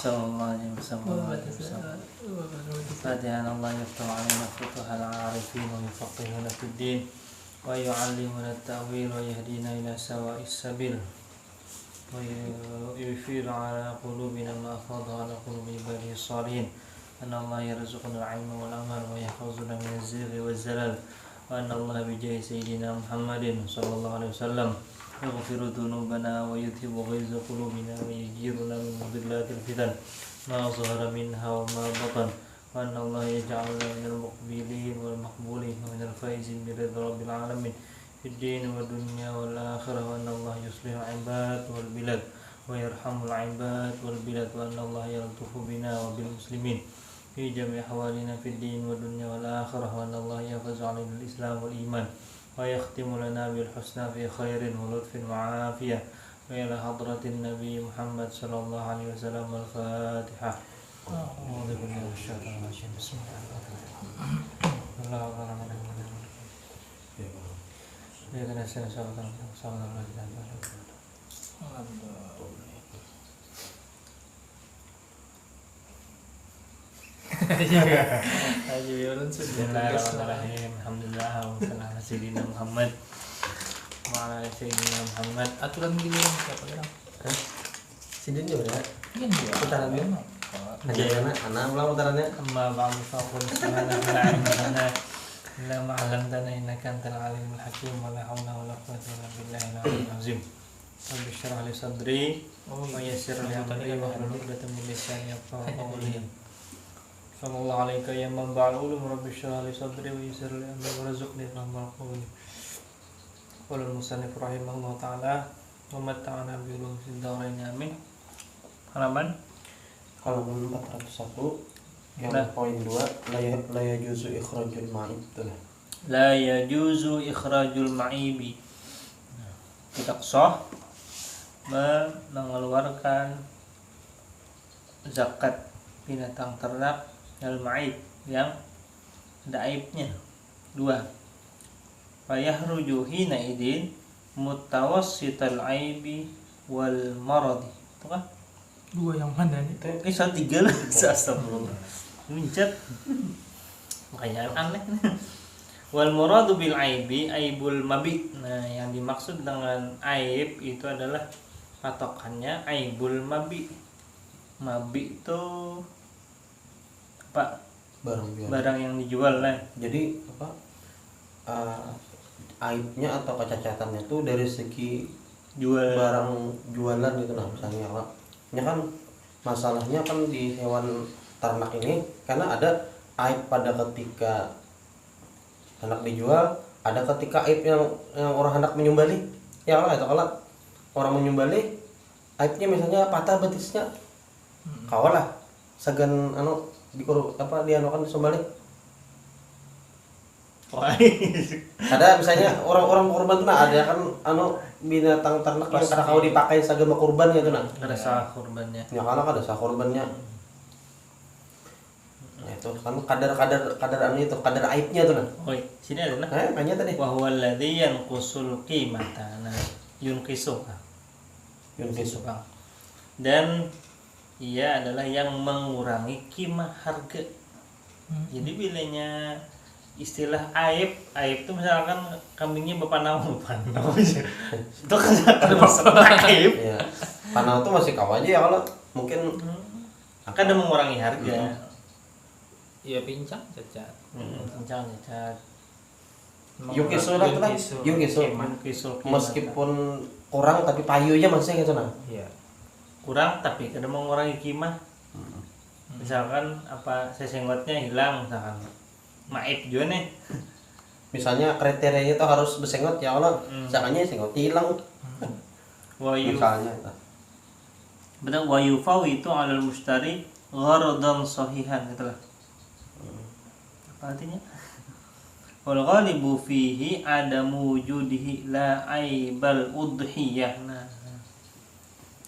صلى الله عليه وسلم. فاتحا الله يفتح علينا فتوح العارفين ويفقهنا في الدين ويعلمنا التأويل ويهدينا إلى سواء السبيل ويفيض على قلوبنا ما أفاض على قلوب عباده الصالحين. أن الله يرزقنا العلم والعمل ويحفظنا من الزيغ والزلل. وأن الله بجاه سيدنا محمد صلى الله عليه وسلم يغفر ذنوبنا ويذهب غيظ قلوبنا ويجيرنا من مضلات الفتن ما ظهر منها وما بطن. وأن الله يجعلنا من المقبلين والمقبولين ومن الفائزين برضا رب العالمين في الدين والدنيا والآخرة. وأن الله يصلح العباد والبلاد ويرحم العباد والبلاد. وأن الله يلطف بنا وبالمسلمين في جميع أحوالنا في الدين والدنيا والآخرة. وأن الله يحفظ علينا الإسلام والإيمان ويختم لنا بالحسنى في خير ولطف وعافية. وإلى حضرة النبي محمد صلى الله عليه وسلم. الفاتحة. أعوذ بالله من الشيطان الرجيم. بسم الله الرحمن الرحيم. الله Bismillahirrahmanirrahim. Alhamdulillah wa sallallahu ala sayyidina Muhammad wa ala sayyidina Muhammad. Aturan gini yang siapa orang? Sidin juga ya. Iya dia. Putarannya. Aja ya anak ulang putarannya. Amma ba'du faqul subhanaka la ilma lana illa ma 'allamtana innaka antal alimul hakim. Wa la haula wa la quwwata illa billahil aliyyil azim. Rabbi shrah li sadri wa yassir li amri wa hlul 'uqdatam min lisani yafqahu qawli. Sallallahu alaihi ya manba'al ulum. Rabbi shrah li sadri wa yassir li amri warzuqni fahmal qawli. Qala al-musannif rahimahullah ta'ala wa matta'ana bi ulum fid dharain amin. Halaman Halaman 401 yang poin 2 la yajuzu ikhrajul ma'ib itulah. La yajuzu ikhrajul ma'ibi. Tidak sah mengeluarkan zakat binatang ternak al-ma'ib yang ada aibnya. 2. Fayahruju hina idin mutawassital aibi wal maradi. Itu kan? 2 yang mana nih? Soal 3 lah. Astagfirullah. Mencet. Makanya aneh. Wal muradu bil aibi aibul mabi. Nah, yang dimaksud dengan aib itu adalah patokannya aibul mabi. Mabi itu apa? Barang yang dijual lah. Jadi apa? Aibnya atau kecacatannya itu dari segi Jual barang jualan gitu nah, misalnya Pak. Ya kan masalahnya kan di hewan ternak ini karena ada aib pada ketika hendak dijual, ada ketika aib yang orang hendak menyembelih. Ya Allah itu kalau orang menyembelih aibnya misalnya patah betisnya. Kawalah segan dikur apa dianukan disembelih. Ada misalnya orang-orang kurban tuh nah, ada kan binatang ternak yang karena kau dipakai sebagai kurban gitu nah. Ada sah kurbannya. Ya kalau ada sah kurbannya. Nah itu kan kadar itu kadar aibnya tuh nah. Oh, sini ada nah. Tanya tadi. Wa huwa alladhi yanqusul qimata. Nah, yunqisu. Dan ia adalah yang mengurangi qimah harga. Jadi bilanya istilah aib itu misalkan kambingnya bapak nau itu kan termasuk aib ya panau itu masih kau aja ya kalau mungkin akan ada mengurangi harga. Iya pincang cacat. Pincang cacat. Yungkisul lah tuh Yungkisul meskipun kurang tapi payunya masih gitu nah. Iya. Kurang tapi kada mengurangi kimah. Misalkan apa sesenggotnya hilang misalkan. Maib juga nih. Misalnya kriterianya itu harus bersengot ya Allah. Misalnya sengot hilang. Misalnya betul wa yufawi itu 'alal mushtari gharadan sahihan gitu lah. Apa artinya? Wal ghalibu fihi adamu wujudihi la aibal udhiyah. Nah.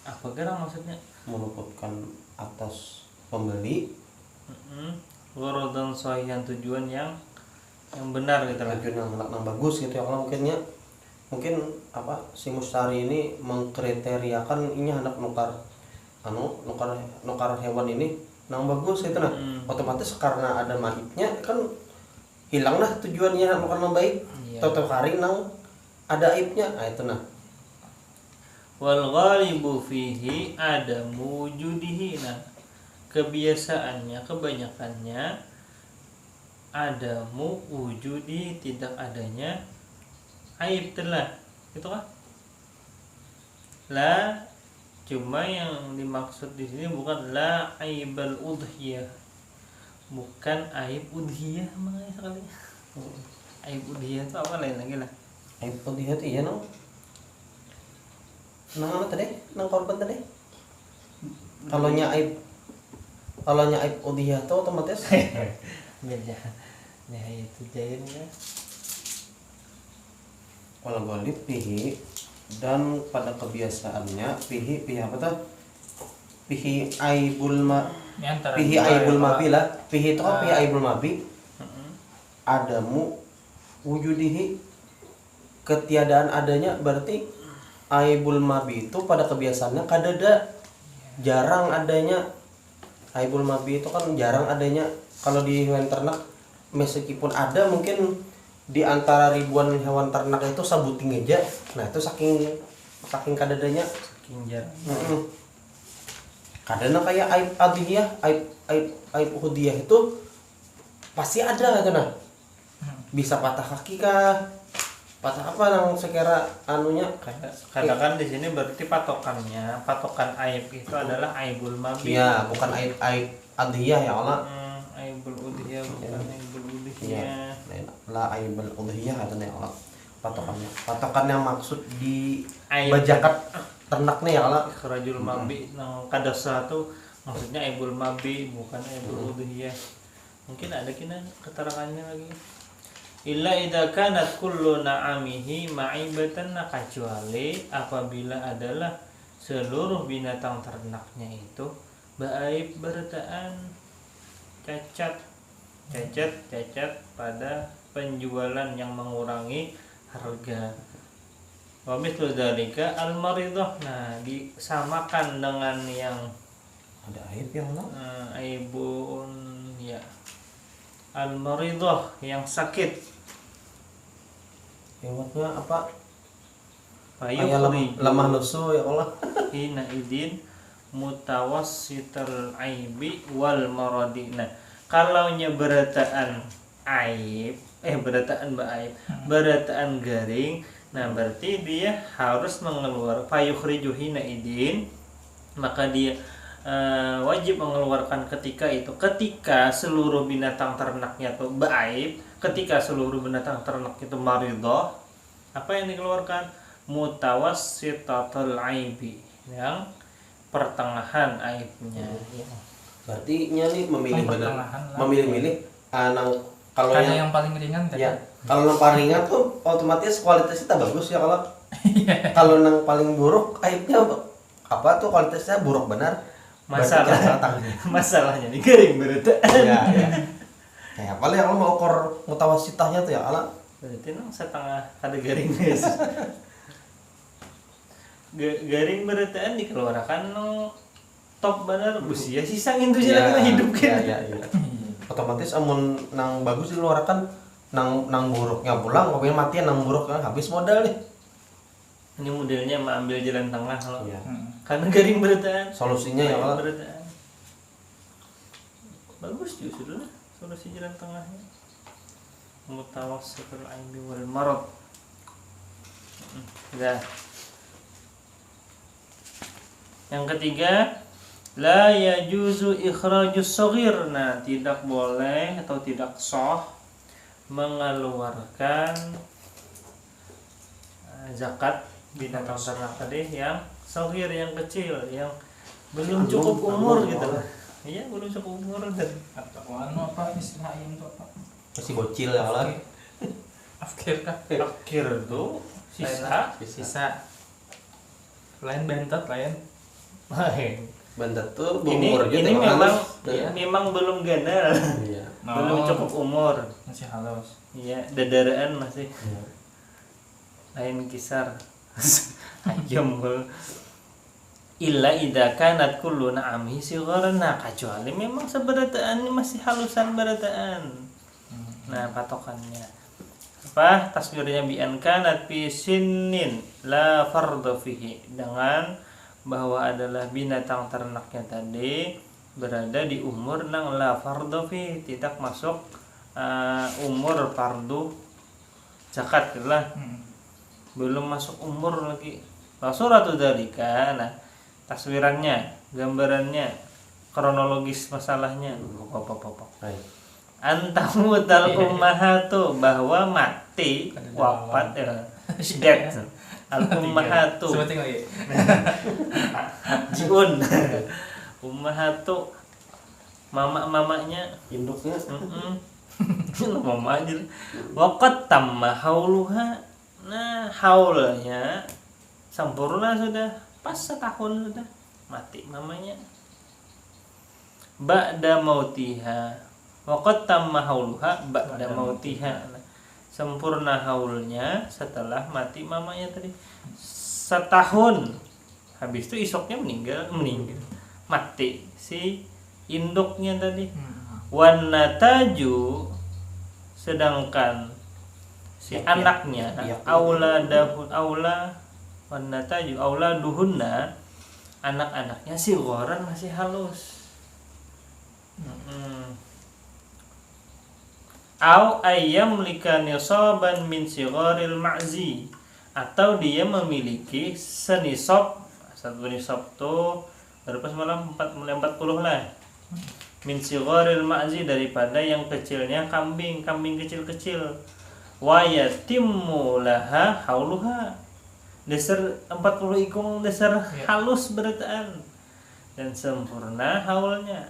Apa kira maksudnya? Meluputkan atas pembeli Gharadan sahihan tujuan yang benar gitu lah. Tujuan yang bagus gitu ya kalau mungkin apa si mustari ini mengkriteriakan ini hendak nukar nukar hewan ini nang bagus itu nah. Otomatis karena ada maibnya kan hilang lah tujuannya nukar nang baik. Iya. Toto kari nang ada aibnya. Nah itu nah. Wal ghalibu fihi adamu wujudihi. Nah, kebiasaannya, kebanyakannya adamu wujudi, tidak adanya aib telah. Itu kan? La, cuma yang dimaksud di sini bukan la aibal udhiyah. Bukan aib udhiyah makanya sekali. Aib udhiyah itu apa lain lagi lah? Aib udhiyah itu iya nang. Nang apa tadi? Nang korban tadi? Kalau nya aib udhiyah itu otomatis Beda. Nah itu jain kan. wal ghalib pihi dan pada kebiasaannya pihi apa tuh? Pihi aibul ma Ini antara pihi dua ya, aibul Pak. mabi lah. Pihi itu apa? Pihi aibul mabi. Adamu wujudihi ketiadaan adanya berarti aibul mabi itu pada kebiasaannya kadada jarang adanya. Aibul mabi itu kan jarang adanya kalau di hewan ternak, meskipun ada mungkin di antara ribuan hewan ternak itu sabuting aja. Nah itu saking kadadanya. Saking jarang. Kadang kayak aib adhiyah, aib uhudiyah itu pasti ada gitu nah. Bisa patah kaki kah? Patah apa nang sekira anunya? Kadang kan di sini berarti patokan aib itu adalah aibul mabi. Iya, bukan aib adhiyah ya Allah. Aibul udhiyah bukan aibul Iya. udhiyah. La aibul udhiyah katanya ya Allah. Patokannya. Patokan yang maksud di Aib. bajakat ternaknya ya Allah. Ikhrajul mabi nang kadasa tuh maksudnya aibul mabi bukan aibul udhiyah. Mungkin ada kina keterangannya lagi. Illa idza kanat kullu na'amihi ma'ibatan, kecuali apabila adalah seluruh binatang ternaknya itu ba'aib bertaan cacat pada penjualan yang mengurangi harga. Wa mithlu dzalika al-maridah. Nah, disamakan dengan yang Ada aib ya Allah. aibun ya. Al-maridah yang sakit. Hewannya apa? Payung Kayak lemah lesu ya Allah. hina idin mutawassital aibi wal maradi. Nah, kalau nya berataan aib, berataan garing, nah berarti dia harus mengeluarkan fayukhriju hina idin, maka dia wajib mengeluarkan ketika seluruh binatang ternaknya itu baib, ketika seluruh binatang ternak itu maridah, apa yang dikeluarkan? Mutawassitatul aibi, yang pertengahan aibnya. Berarti nya nih memilih benar. Pertengahan lah. Memilih-milih kalau Karena yang paling ringan kan. ya, kalau yang paling ringan tuh otomatis kualitasnya tak bagus ya kalau. Kalau yang paling buruk aibnya apa tuh kualitasnya buruk benar. Masalahnya di garing berataan. Ya. Kayak apa yang lo mau ukur mutawasitahnya tuh ya ala. Berarti nang setengah ada garing guys. Garing berataan dikeluarkan nang top benar usia sisa itu jalan kita hidup kan. Ya. Otomatis amun nang bagus dikeluarkan nang buruknya pulang, pokoknya mati nang buruk kan habis modal nih. Ini modelnya ambil jalan tengah kalau. Iya. Karena garing berataan. Solusinya ya Allah. Berataan. Bagus justru lah solusi jalan tengahnya. Mutawassitul aibi wal marad. Udah. Yang ketiga, la yajuzu ikhrajus shaghir. Nah, tidak boleh atau tidak sah mengeluarkan zakat binatang ternak tadi yang shaghir, yang kecil, yang belum cukup umur gitu lah. Iya, belum cukup umur dan Atau apa istilah ayam itu apa? Masih bocil ya Allah. Afkir kah? akhir tuh Sisa. Lain bentot lain. Bantet tuh ini umur juga ini ya, memang halus. memang belum ganal, Iya. belum cukup umur. Masih halus. Iya, dadaraan masih Iya. lain kisar ayam bol. illa idza kanat kullu na'amihi sigharan, nah kecuali memang seberataan ini masih halusan berataan. Nah patokannya apa, tasbirnya bi an kanat fi sinnin la fardhu fihi, dengan bahwa adalah binatang ternaknya tadi berada di umur nang la fardhu fihi, tidak masuk umur fardu zakat lah, belum masuk umur lagi. Suratu dzalika, nah taswirannya, gambarannya, kronologis masalahnya. Baik. Antamutal ummahatu, bahwa mati, wafat ya, dead. Al ummahatu. Sebutin lagi. Jiun. Ummahatu, mama-mamanya, Induknya mama aja. Waqat tamma hauluha, nah haulnya sempurna sudah, pas setahun sudah mati mamanya. Ba'da mautiha, waqat tamma hauluha ba'da mautiha, sempurna haulnya setelah mati mamanya tadi setahun. Habis itu isoknya meninggal mati si induknya tadi. Wan nataju, sedangkan si anaknya wan nataju auladuhunna, anak-anaknya si ghoran masih halus. Au ayyam lika nisaban min sigharil ma'zi, atau dia memiliki senisab, satu nisab tuh berapa semalam 40 lah, min sigharil ma'zi, daripada yang kecilnya kambing kecil-kecil. Wa yatimmu laha hauluha, dasar 40 ikung dasar halus berataan dan sempurna haulnya.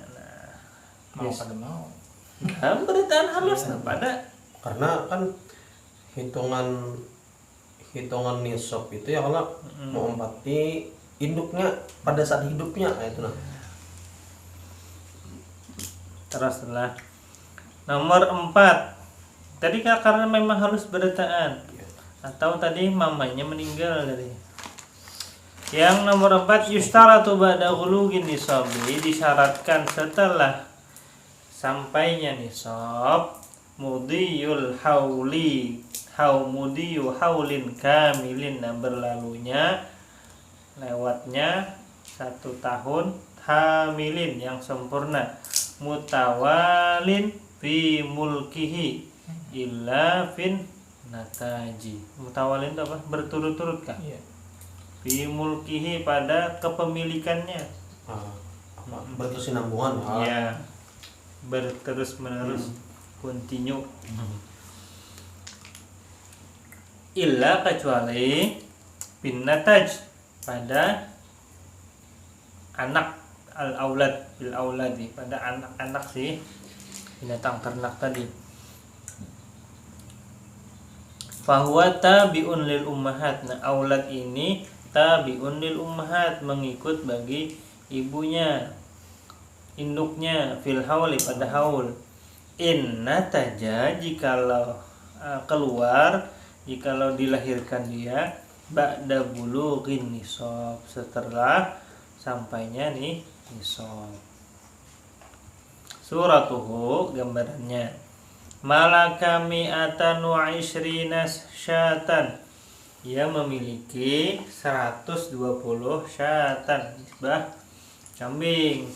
Mau pada mau. Berataan halus pada, karena kan hitungan nisab itu ya kalau menempati induknya pada saat hidupnya, itu nah. Teruslah nomor 4 tadi karena memang harus berataan atau tadi mamanya meninggal tadi. Yang nomor 4, yustaratu ba'da ghulugin nisabi, disyaratkan setelah sampainya nisab, mudiyul hauli, mudiyu haulin kamilin, dan berlalunya lewatnya 1 tahun, hamilin yang sempurna, mutawalin fi mulkihi illa fin nataji. Mutawalin itu apa? Berturut-turut kah? Iya. Fi mulkihi, pada kepemilikannya. Berkesinambungan. Ya, berterus menerus, continue. Illa, kecuali bin nataj, pada anak al-aulad, bil auladi, pada anak-anak si binatang ternak tadi. Fahuwa tabi'un lil ummahat, nah aulad ini tabi'un lil ummahat, mengikut bagi ibunya, induknya, fil hauli, pada haul. In nataja, jikalau keluar, jikalau dilahirkan dia, ba'da bulughin nisab, setelah sampainya nih nisab. Suratuhu, gambarannya, malaka mi'atan wa ishrina syatan, ia memiliki 120 syatan, nisbah kambing.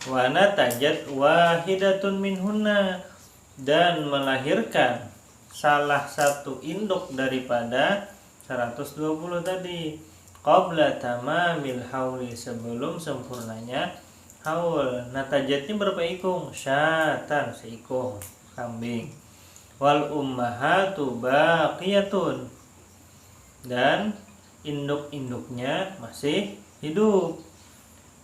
Wa natajat wahidatun minhunna, dan melahirkan salah satu induk daripada 120 tadi, qabla tamamil hauli, sebelum sempurnanya haul. Natajatnya berapa ikung? Syatan, seikung kambing. Wal ummahatu baqiyatun, dan induk-induknya masih hidup.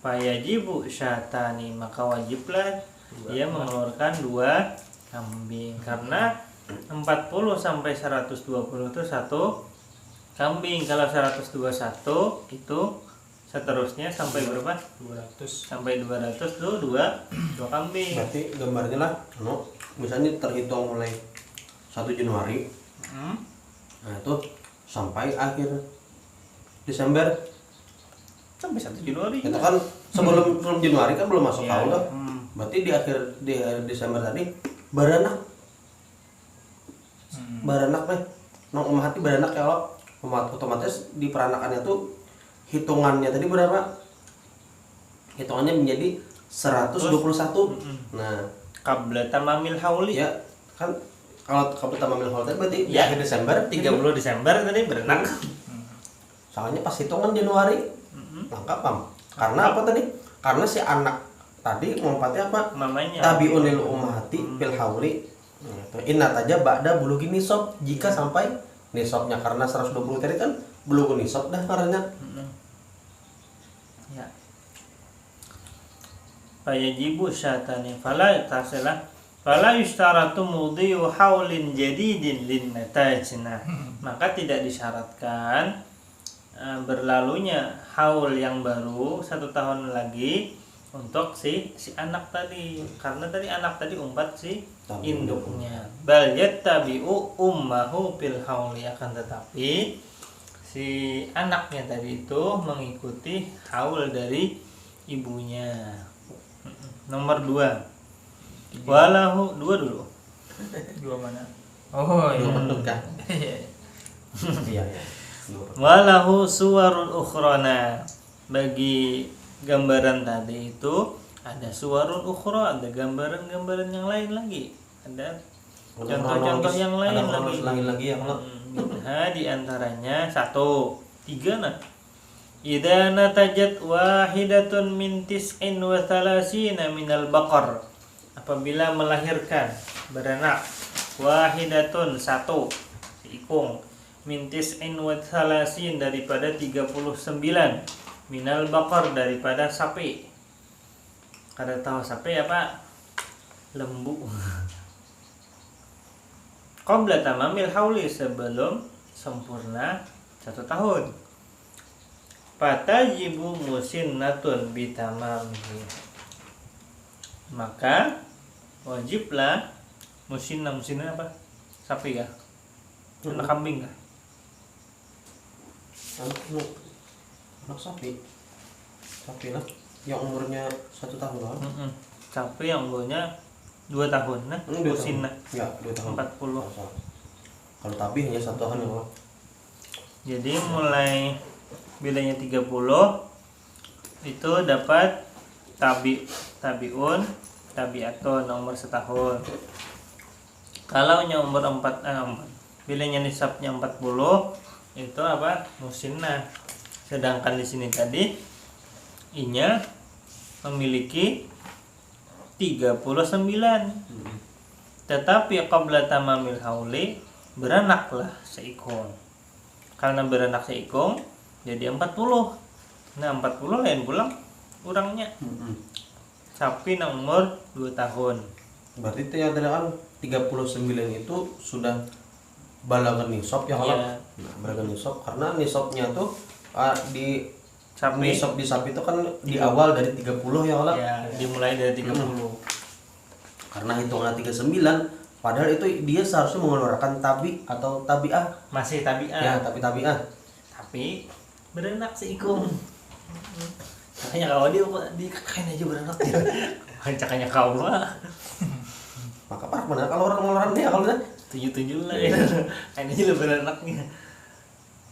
Fayajibu syatani, maka wajiblah dia mengeluarkan 2 kambing, karena 40 sampai 120 itu 1 kambing. Kalau 121 itu seterusnya sampai berapa? 200. Sampai 200 tuh 2 kambing. Berarti gambarnya lah, misalnya terhitung mulai 1 Januari, nah itu sampai akhir Desember sampai 1 Januari. Itu kan sebelum Januari kan belum masuk Ya, haul tuh. Berarti di akhir Desember tadi baranak. Baranak teh. Nong umahati baranak ya Allah. Otomatis di peranakannya tuh hitungannya tadi berapa? Hitungannya menjadi 121. Nah, Qabla tamamil hauli. ya kan kalau kabut tamamil haul tadi berarti di Ya. akhir Desember 30 Desember tadi berenang. soalnya pas hitungan Januari lengkap pam. Karena apa tadi? Karena si anak tadi ngumpatnya apa? Mamanya. Tabiunil ummahati fil hauli. Inna taja ba'da bulughi nisab jika sampai nisabnya karena 120 tadi kan bulugh nisab dah karena. Ya. Fayajibu syatani fala tasilah fala yustaratu mudhi'u haulin jadidin lin natajna. Maka tidak disyaratkan berlalunya haul yang baru 1 tahun lagi untuk si anak tadi, karena tadi anak tadi umpat si induknya. Bal yattabi'u ummahu fil hauli, akan tetapi si anaknya tadi itu mengikuti haul dari ibunya. Nomor 2. Walahu 2 dulu. 2 mana? Oh Dua iya. bentuk kan? Iya ya. Walahu suwarul ukhrana, bagi gambaran tadi itu ada suwarul ukhra, ada gambaran-gambaran yang lain lagi, ada contoh-contoh yang lain lagi. Ya kalau Di antaranya 1, 3 nah. Idza natajat wahidatun min tis'in wa thalathina minal baqar, apabila melahirkan beranak wahidatun 1 ikung min tis'in wa thalathin daripada 39 minal baqar daripada sapi. Kada tahu sapi apa? Lembu. Qabla tamamil hauli, sebelum sempurna 1 tahun. Fatajibu musinnatun bitamamihi, maka wajiblah musinna apa? Sapi ya? Anak kambing kah? anak sapi lah yang umurnya 1 tahun lah. Sapi yang umurnya 2 tahun nah, musinna. Ya, 2 tahun. 40. Kalau tabi hanya 1 tahun ya Allah. Jadi mulai bilanya 30 itu dapat tabiun, tabiatun nomor setahun. Kalau nya umur 4 bilanya nisabnya 40 itu apa? Musinnah. Sedangkan di sini tadi inya memiliki 39. Tetapi qabla tamamil hauli beranaklah seikung. Karena beranak seikung jadi 40. Nah, 40 lain pulang kurangnya. Sapi nang umur 2 tahun. Berarti itu yang tadi kan 39 itu sudah balagan nisab ya kalau. Iya. Nah, balagan nisab karena nisabnya tuh di Sapi nisab di sapi itu kan di awal dari 30 ya kalau. ya, dimulai dari 30. Karena hitungan 39 padahal itu dia seharusnya mengeluarkan tabi atau tabiah. Masih tabiat. Ya, tapi tabiah. Tapi beranak seikung. Makanya kalau dia dikakain aja beranak dia. Cakanya kau lah. Maka parah benar kalau orang mengeluarkan dia kalau dia 7 lah ya. Kain aja lu beranaknya.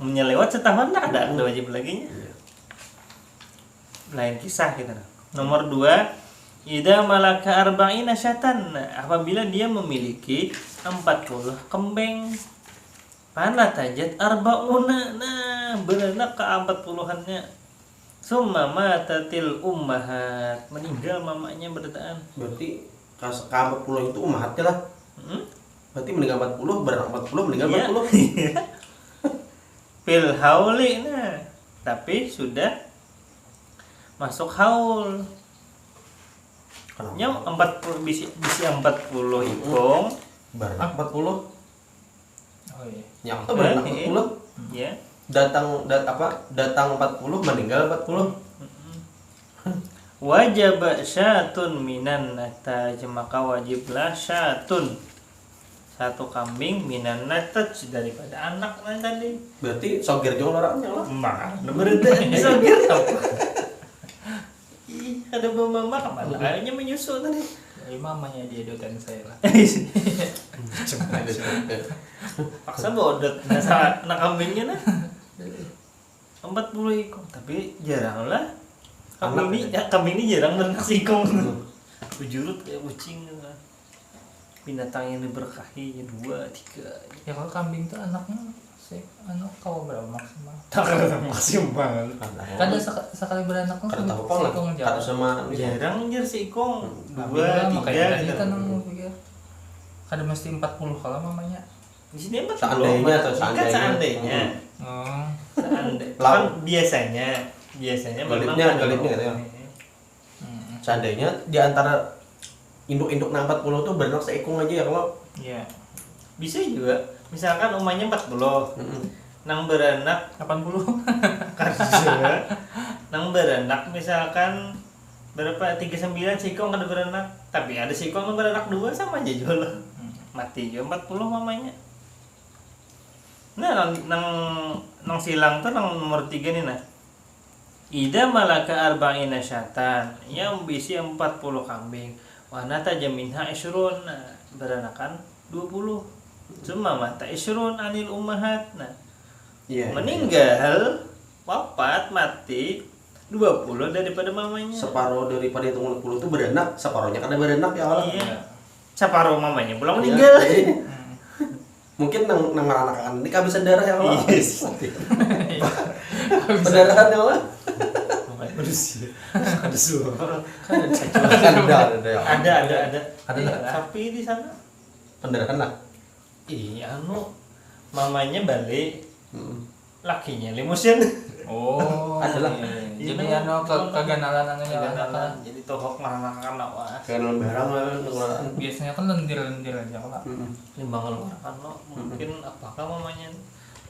Menyelewat setahun tak ada wajib lagi nya. Lain kisah kita. Nomor 2, idza malaka arba'ina syatan, apabila dia memiliki 40 kembeng. Pana tajat arba'una, nah beranak ke 40-annya. Summa matatil ummahat, meninggal mamanya berdaan. berarti kas 40 itu umatnya lah. Berarti meninggal 40, beranak 40, meninggal Iya. 40. Fil hauli, nah tapi sudah masuk haul. Kenapa? Nya 40 bisi 40 ikung. Beranak 40. Oh iya. Yang itu beranak 40. Ya. Datang 40, meninggal 40. Wajib syatun minan nataj, maka wajiblah syatun satu kambing minan nataj daripada anak tadi. Berarti sogir jeung lorangnya lah. Mana berita bisa gitu. Ih, ada mama kemana? Kayaknya menyusul tadi. Dari mamanya dia doten saya lah. Paksa bodot nasa anak kambingnya nah. 40 ekor, tapi jarang lah. Kambing ini jarang berenak sikong. Bejurut kayak kucing lah. Binatang yang diberkahi 2, 3. Ya kalau kambing tuh anaknya kau berapa maksimal? Tak ada maksimal. Kan ada sekali beranak kan Kada tahu kok lah. Kada sama Jarang jar sikong. 2, makanya 3 tadi gitu. kan nang pikir. Kada mesti 40 kalau mamanya. Di sini 40. Seandainya atau Kan seandainya. Oh. Kan biasanya galibnya gitu ya. Seandainya di antara induk-induk nang 40 tuh beranak seekong aja ya kalau. Iya. Bisa juga. Misalkan umahnya 40. Nang beranak 80. karena nang beranak misalkan berapa 39 sikong ada beranak, tapi ada sikong yang beranak 2 sama aja juga loh. Mati juga 40 mamanya. Nah, nang silang tuh nang nomor 3 nih nah. Ida malaka arba'ina syatan, yang bisi 40 kambing. Wa nata jaminha isyrun, beranakan 20. Cuma mata isyrun anil ummahat. Nah, meninggal, wafat, mati 20 daripada mamanya. Separuh daripada hitungan 10 itu beranak, separuhnya kada beranak ya Allah. Iya. Separuh mamanya belum meninggal. Mungkin nang anak-anak ini kehabisan darah ya Allah. Yes. Pendarahan ya Allah. Manusia. Ada suara. Ada. Sapi di sana. Pendarahan lah. Iya, mamanya balik. Lakinya limusin. Oh, adalah. Iya. Jadi keganalan Jadi tohok maranakan awas. Keganalan barang lah. Biasanya kan lendir-lendir aja lah. Limbang keluarkan lo. Mungkin apakah mamanya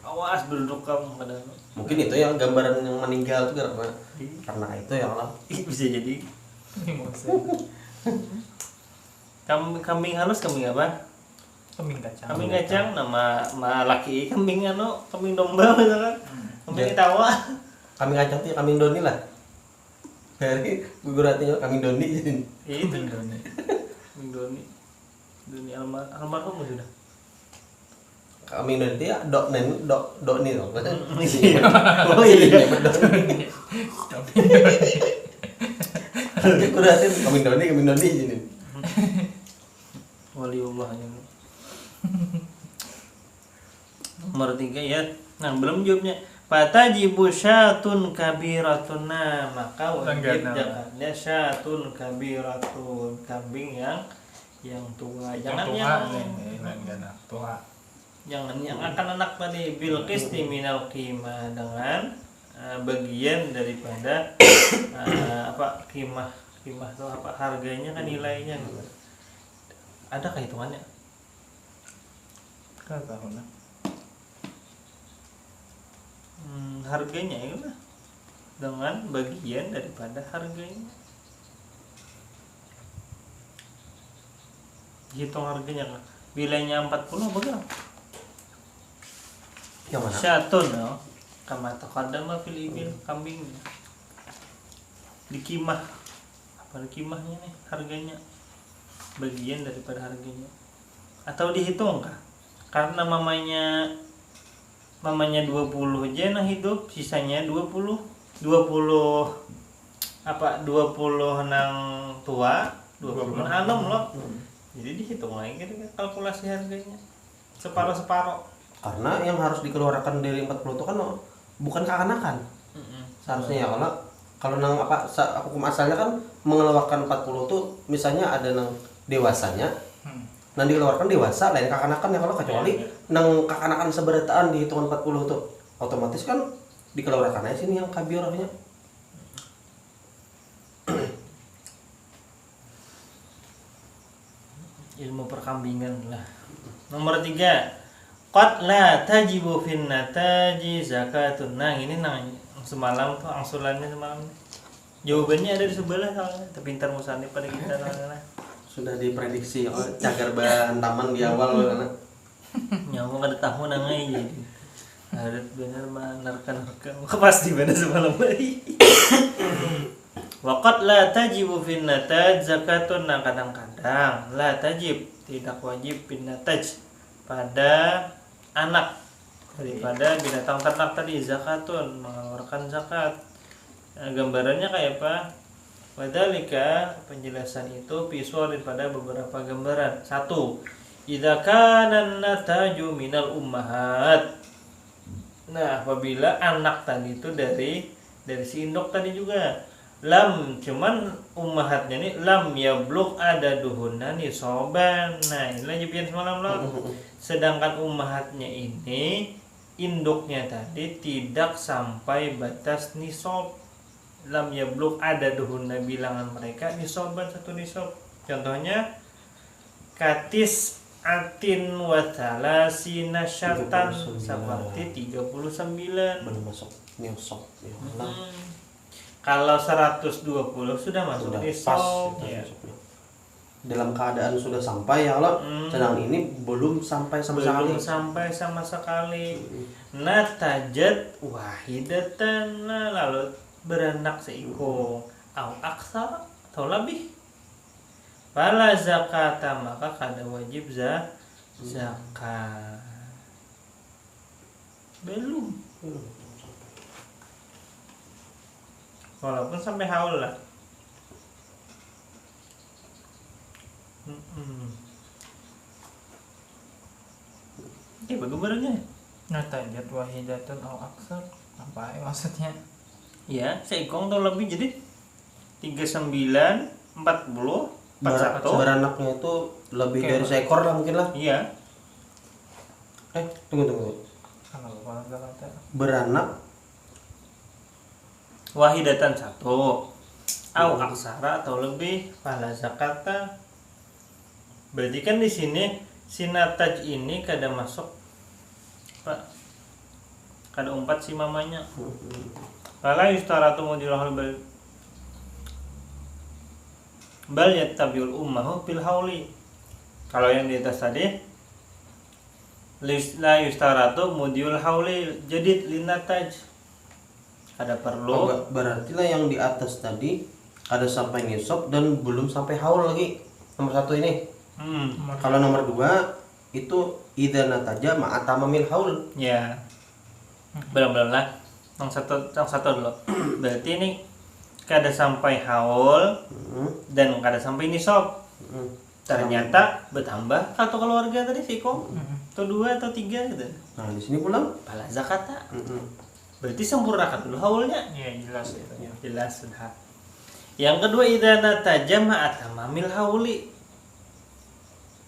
awas berduduk kamu kadang. Mungkin itu yang gambaran yang meninggal itu karena itu ya Allah. Bisa jadi. Kambing halus kambing apa? Kambing kacang. Kambing kacang nama laki kambing kambing domba misalkan. Kambing tawa. Kambing kacang tuh kambing doni lah. Dari gugur hatinya kambing doni jadi. Itu doni. Kambing doni. Doni almarhum sudah. Kambing doni itu ya doni loh. Oh iya. Gugur hati kambing doni jadi. Waliullah ini. Nomor 3 ya. Nah, belum jawabnya. Fatajibu syatun kabiratun, maka wajib jakatnya syatun kabiratun, kambing yang tua. Jangan yang akan anak tadi bil qisti minal qimah, dengan bagian daripada qimah itu apa harganya kan nilainya gitu. Ada hitungannya? Kada tahu lah. Harganya ya lah, dengan bagian daripada harganya. Hitung harganya kan. Bilanya 40 berapa? Yang mana? Syatun no. Kama taqaddama fil ibil, kambing. Dikimah. Apa dikimahnya nih harganya? Bagian daripada harganya. Atau dihitung kah? Karena mamanya 20 aja nah hidup, sisanya 20 nang tua, 20 nang anom loh. Jadi dihitung lagi gitu kalkulasi harganya. Separuh-separuh. Karena yang harus dikeluarkan dari 40 itu kan bukan keanakan. Seharusnya ya kalau nang hukum asalnya kan mengeluarkan 40 tuh misalnya ada nang dewasanya. Nang dikeluarkan dewasa lain kakanakan ya kalau kecuali nang kakanakan seberataan di hitungan 40 tuh otomatis kan dikeluarkan aja sini yang kabirahnya. Ilmu perkambingan lah. Nomor 3, qad la tajibu fin nataji zakatun. Nah, ini semalam tuh angsulannya semalam. Jawabannya ada di sebelah soalnya. Tapi pintar musannif pada kita soalnya. sudah diprediksi cagar bahan taman di awal karena Nyamuk ada tahun nangai jadi. Ada benar mah narka-narka pasti benar semalam lagi. Waqat la tajibu fin nataj zakatun. Nah kadang-kadang la tajib tidak wajib fin nataj pada anak daripada binatang ternak tadi zakatun mengeluarkan zakat. Nah, gambarannya kayak apa? Wadalika penjelasan itu visualin pada beberapa gambaran. Satu, idza kana nataju minal ummahat. Nah, apabila anak tadi itu dari si induk tadi juga. Lam cuman ummahatnya nih lam yablugh adaduhunna nisaban. Nah, ini lagi pian semalam loh. Sedangkan ummahatnya ini induknya tadi tidak sampai batas nisab. Lam yablugh adaduhunna bilangan mereka nisaban satu nisab. Contohnya katis atin wa thalasina syatan seperti 39. belum masuk nisab ya Allah. Kalau 120 sudah masuk Sudah nisab. pas Ya. nisabnya. Dalam keadaan sudah sampai ya Allah. Sedang ini belum sampai sama sekali. Belum sampai sama sekali. Natajat wahidatan, lalu beranak seikung au aksar atau lebih. Fala zakata, maka kada wajib zakat. Belum. Walaupun sampai haul lah. Oke, bagaimana? Natajat wahidatun au aksar. Apa ya maksudnya? Ya, seikong atau lebih jadi 39, 40, 41. Beranaknya itu lebih dari seekor lah mungkin lah. Iya. Tunggu. Kalau zakatnya Beranak Wahidatan satu. Au aksara atau lebih fala zakata. Berarti kan di sini sinataj ini kada masuk. Pak. Kada umpat si mamanya. Fala yustaratu mudilahul bal yattabiul ummahu fil hauli. Kalau yang di atas tadi la yustaratu mudiul hauli jadid linataj. Ada perlu berarti lah yang di atas tadi ada sampai nisab dan belum sampai haul lagi. Nomor satu ini. Kalau nomor dua itu idza nataja ma'atamamil haul. ya. Belum lah. Yang satu dulu. Berarti ini kada sampai haul dan kada sampai nisab. Ternyata bertambah satu keluarga tadi siko. Atau dua atau tiga gitu. Nah, di sini pulang Pala zakata. Berarti sempurnakan dulu haulnya. ya jelas itu. Ya, jelas sudah. Yang kedua idza nataja ma'atamamil hauli.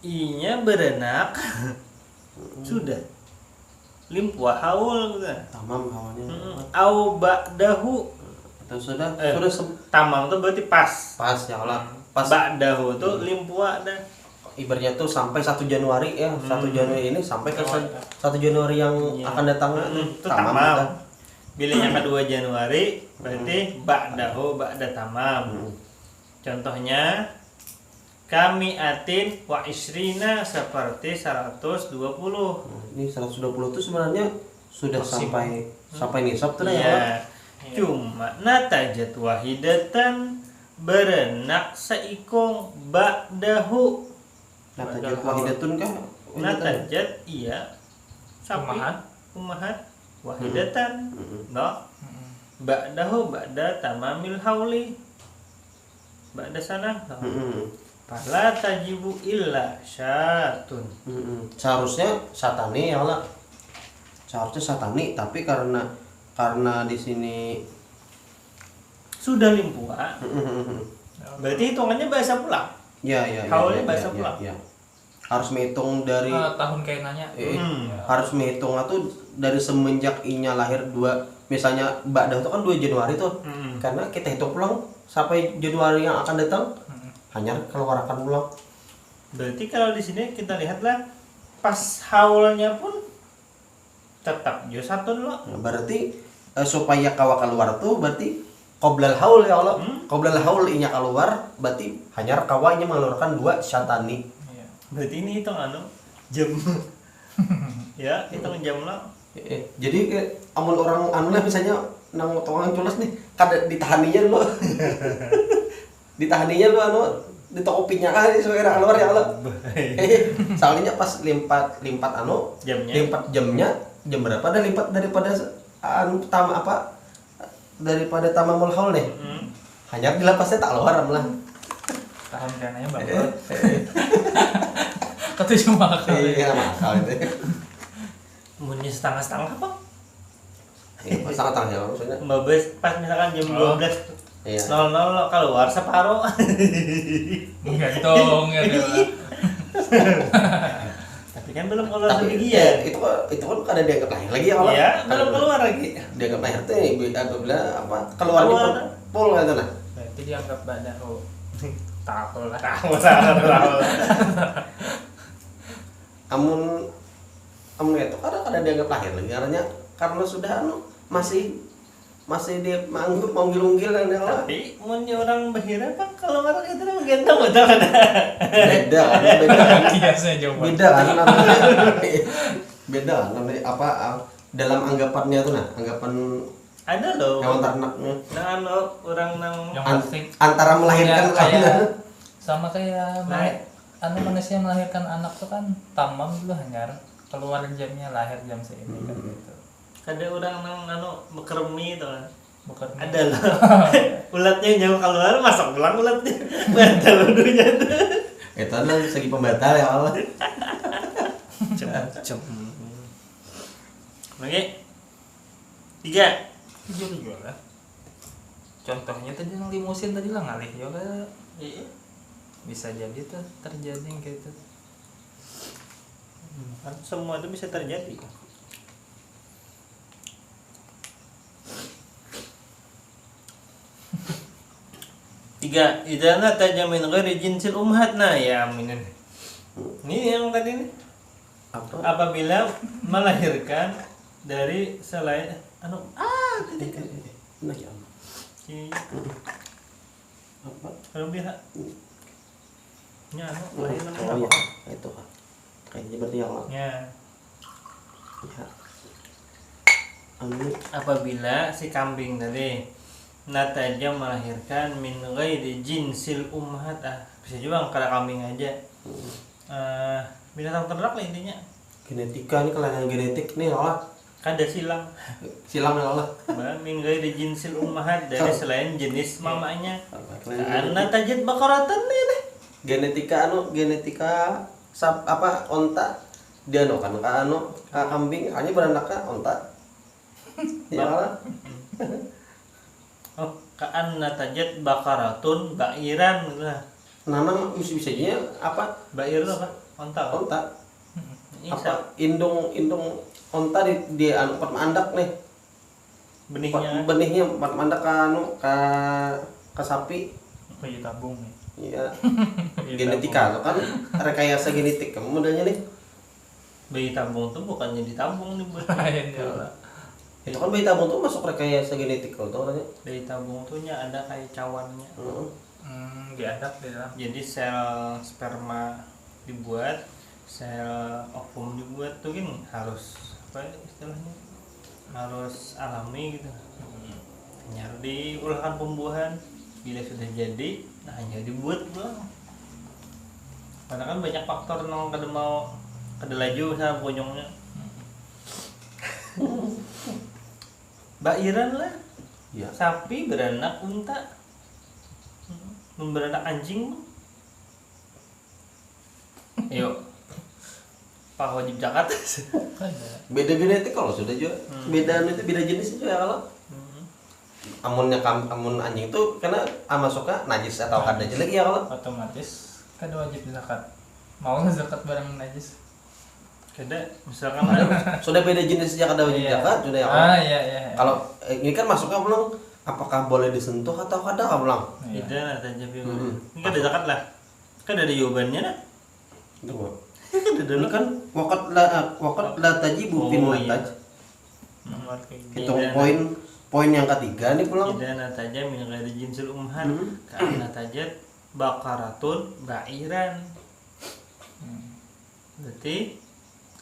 I-nya berenak sudah limpah haul gitu. tamam haulnya. Au ba'dahu. Atau sudah Tamam tuh berarti pas. pas ya Allah. Pas Ba'dahu tuh limpah dah. ibaratnya tuh sampai 1 Januari ya. 1 Januari ini sampai ke 1 Januari yang Iya. akan datang Itu tamam. Bilangnya kedua Januari berarti ba'dahu ba'da tamam. Contohnya kami atin wa isrina seperti 120. Ini 120 itu sebenarnya sudah sampai nisab tuh ya. Iya. Cuma natajat wahidatan berenak seikung ba'dahu. Natajat wahidatun kah? Natajat iya sapi umahat wahidatan no ba'dahu ba'da tamamil hauli ba'da sana no. Fala tajibu illa syatun. Seharusnya satani ya Allah. Seharusnya satani tapi karena di sini Sudah limpua. Berarti hitungannya bahasa pulang. ya. Haulnya bahasa pulang. Ya. Harus menghitung dari Tahun kainannya. harus menghitung tuh dari semenjak inya lahir misalnya Ba'dah itu kan 2 Januari tuh. Karena kita hitung pulang sampai Januari yang akan datang hanya keluarkan pulang. Berarti kalau di sini kita lihatlah pas haulnya pun tetap jo satu loh. Nah, berarti supaya kawa keluar tuh berarti qoblal haul ya Allah. Qoblal haul inya keluar berarti hanya kawanya mengeluarkan 2 syatani. Iya. Berarti ini hitung jam. Ya, hitung jam lah. Jadi amun orang anu lah misalnya nang tukang culas nih kada ditahaninya lo. Ditahaninya lo anu di toko pinyak aja sekarang keluar ya Allah. Soalnya pas limpat anu Jamnya. limpat jamnya jam berapa dah limpat daripada anu tama apa daripada tamamul haul nih. Hanya dilapasnya tak keluar lah. Tahun kananya bapak. Ketujuh makal. Iya makal itu. Munnya setengah-setengah apa? Iya, setengah ya maksudnya. Mbak pas misalkan jam 12 Iya. 00 keluar separuh. Gantung ya dia. Tapi kan belum keluar Tapi sebagian. itu kan kada dianggap lahir lagi ya Allah. Iya, belum keluar lagi. Dianggap lahir tuh apabila apa keluarnya Keluar. pol gitu nah. Berarti dianggap badahu. Tahu lah. Tahu. Amun itu kada dianggap lahir lagi karena sudah anu masih dia manggil-unggil dan yang lain. Tapi mun orang bahira kan kalau orang itu mah gendong betul kan. Beda kan Biasanya jauh. beda kan namanya beda kan namanya apa dalam anggapannya tuh nah anggapan Ada loh. hewan ternaknya Nah, orang nang Yang pasti antara melahirkan kayak kayak sama kayak manusia melahirkan anak tuh kan tamam dulu hanyar keluar jamnya lahir jam segini kan gitu. ada orang nang bekermi tuh. Bukan Ada loh. Ulatnya jauh keluar masuk pulang ulatnya. Batal udunya tuh. itu adalah segi pembatal ya Allah. Cem. Oke. 3. jujur juga lah. Contohnya tadi yang limusin tadi lah ngalih juga Iya. bisa jadi tuh terjadi yang gitu. Kan semua itu bisa terjadi. Tiga, idza nataja min ghairi jinsil ummahat. Nah, ya aminan. Ini yang tadi nih. Apa? Apabila melahirkan dari selain tadi kan Nah ya Allah. si Apa? kalau biha nya lahir Oh ya, itu kan. Kayaknya berarti ya Allah. ya. Ya. Anu Apabila si kambing tadi nataja melahirkan min ghairi jinsil ummahat, bisa juga kada kambing aja. Binatang ternak lah intinya. genetika ini kelainan genetik nih ya Allah. Kada silang. Silam ya Allah. Min ghairi jinsil ummahat, dari selain jenis mamanya. Kelainan Karena tajid bakaratan nih deh. genetika apa onta dia no kan kambing hanya beranaknya onta ya Allah. Oh, ka'anna tajid bakaratun ba'iran gitu lah. Nanam bisa-bisanya apa Ba'ir itu apa? Onta. Kan? onta Ini apa indung onta di anu pot mandak nih benihnya. benihnya pot mandak ka sapi Bayi tabung nih. iya genetika lo kan rekayasa genetik kamu modelnya nih Bayi tabung tuh bukannya ditabung nih buat. itu kan bayi tabung tuh masuk rekayasa genetik kalau tuh katanya. Bayi tabung tuh nya ada kayak cawannya. Diadap ya. Jadi sel sperma dibuat, sel ovum dibuat tuh kan harus apa istilahnya? Harus alami gitu. Hanya diulahkan pembuahan, bila sudah jadi, nah hanya dibuat doang. Karena kan banyak faktor nang kada laju sama bonyongnya. Bairan lah. Iya. Sapi beranak unta. Beranak anjing. Yuk. Pak wajib zakat. Beda genetik kalau sudah juga beda itu beda jenis itu ya kalau amun anjing itu karena masuknya najis atau kada aja lagi ya kalau Otomatis kan wajib zakat. Mau nggak zakat barang najis? Kada misalkan ada sudah beda jenis sejak ada wajib Iya. zakat sudah ya kalau Iya. kalau ini kan masuknya pulang apakah boleh disentuh atau kada pulang itu ada jadi Hmm. ini kan ada zakat lah. Kan ada jawabannya nah. itu kok Kan ada ini kan wakat la tajibu Oh, fin iya. lataj hitung poin poin yang ketiga nih pulang. Idza nataja min ghairi jinsil ummahat Hmm. kana tajat baqaratun ba'iran. Berarti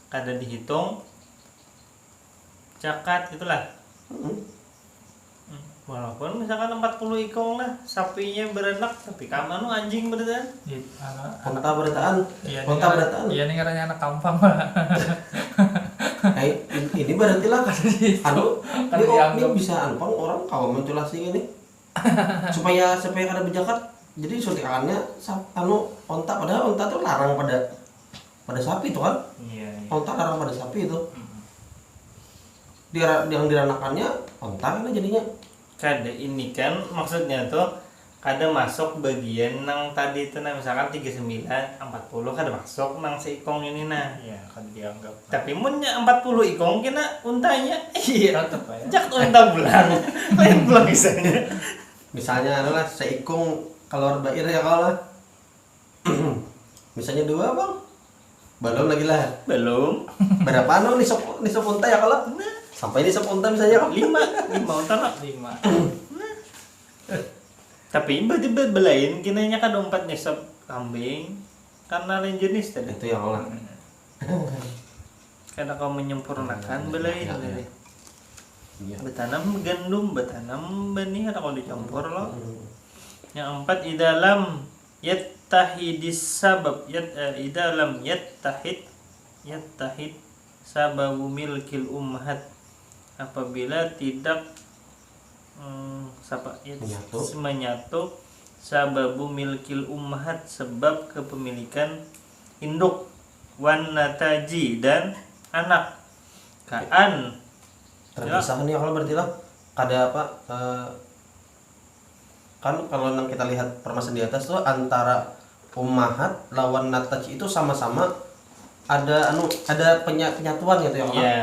kada dihitung zakat itulah. Hmm. Walaupun misalkan 40 ikong lah sapinya beranak tapi kamu anjing beranak. Onta berataan. Iya, Onta berataan. Iya nih ngarannya anak kampung mah. Ini berarti lah anu Kan ini dianggap. bisa anumpang orang kalau menculasi ini supaya kada berjakat. Jadi suntikannya anu onta, padahal onta tuh larang pada sapi tuh kan. Iya. Onta larang pada sapi itu. Yang diranakannya onta kan jadinya. Kada ini kan maksudnya tuh kada masuk bagian nang tadi itu nah misalkan 39 40 kada masuk nang seikong ini nah. Iya, kan dianggap. Tapi munnya 40 ikong kena untanya. Iya. Tetep ya. Jak unta bulan. Lain pulang misalnya. Misalnya adalah seikung kalau bair ya kalau misalnya 2 bang, belum lagi lah. Belum. Berapa anu nih sop unta ya kalau sampai ini sop unta misalnya kalau 5 unta lah. 5. Tapi berarti belain kinanya kan dompetnya sop kambing karena lain jenis tadi. itu yang olah. Karena kau menyempurnakan belain Ya, ya. tadi. Iya. Betanam gandum, betanam benih ada kalau dicampur loh. Hmm. Yang 4 idalam yattahidis sabab idalam yattahid sababu milkil ummahat apabila tidak menyatu sababu milkil ummahat sebab kepemilikan induk wan nataji dan anak kaan Terpisah nih kalau berarti lah ada apa kan kalau yang kita lihat permasalahan di atas tuh antara ummahat lawan nataj itu sama-sama ada penyatuan gitu ya kan? ya.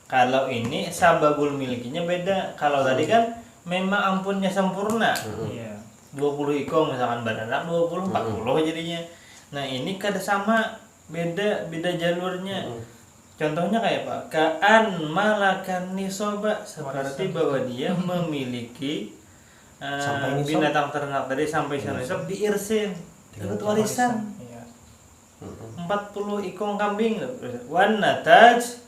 Kalau ini sababul milikinya beda. Kalau tadi kan memang ampunnya sempurna. Iya. 20 ikong misalkan beranak 20 40 jadinya. Nah, ini kada sama, beda jalurnya. Contohnya kayak Pak, kaan malakan nisoba seperti bahwa dia memiliki Sampai nisab. binatang ternak tadi sampai nisab diirsin. Ikut warisan. Iya. 40 ikong kambing. Wan nataj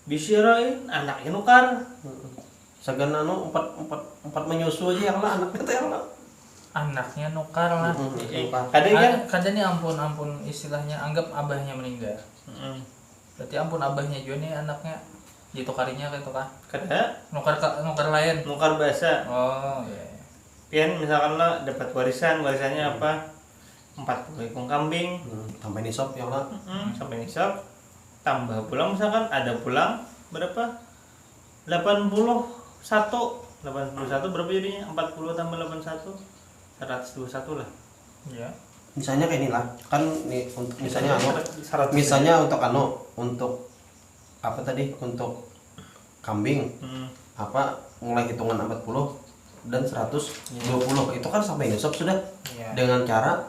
bisyirain anaknya nukar. Sagan anu empat menyusu aja yang lah anaknya tuh yang lah. Anaknya nukar lah. Kadang kan Kadang nih ampun istilahnya anggap abahnya meninggal. Berarti ampun abahnya juga nih anaknya ditukarinya gitu kan. kada Nukar lain. nukar bahasa. Oh, iya. Pian misalkan lah dapat warisannya apa? 40 ekor kambing. Sampai nisab yang lah. Sampai nisab. Tambah pulang misalkan ada pulang berapa? 81 berapa jadinya? 40 tambah 81 121 lah. Iya. Misalnya kayak inilah kan nih untuk misalnya anu 100. misalnya untuk apa tadi untuk kambing apa mulai hitungan 40 dan 120 itu kan sampai nisab sudah. Iya. Dengan cara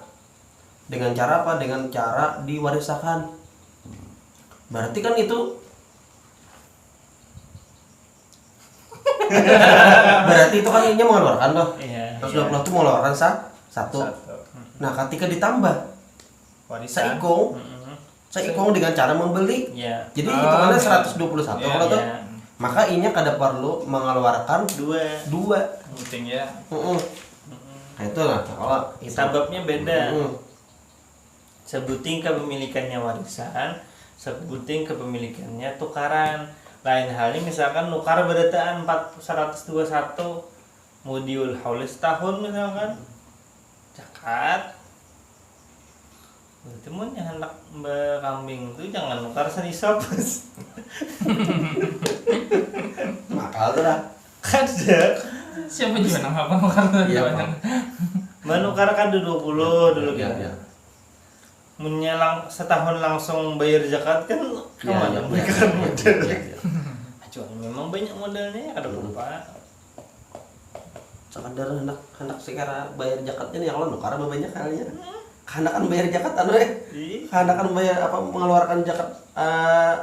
apa? Dengan cara diwarisakan. Berarti kan itu berarti itu kan ini mengeluarkan loh. Iya. 120 itu mengeluarkan satu. Nah, ketika ditambah Warisan. seikong dengan cara membeli. Iya. Jadi hitungannya 121 Iya, kalau tuh. iya. Maka inya kada perlu mengeluarkan 2. Penting ya. Nah, itu lah kalau itu. Sababnya beda. Mm-mm. Sebuting kepemilikannya warisan, sebuting kepemilikannya tukaran. Lain halnya misalkan nukar berataan 121 mudiul haulis tahun misalkan zakat. Berarti mun yang hendak kambing itu jangan nukar senisab. Makal tuh lah. Kada. Siapa juga nama apa nukar tuh Iya, banyak. Menukar kan 20 dulu Iya, kan. iya. Setahun langsung bayar zakat kan Iya, kemana iya, mereka iya, kan iya, modal. iya, iya. Kecuali memang banyak modalnya ada lupa. Sekadar hendak sekarang bayar zakatnya nih yang lo nukar banyak kalinya. kehendakan bayar zakat kehendakan bayar apa mengeluarkan zakat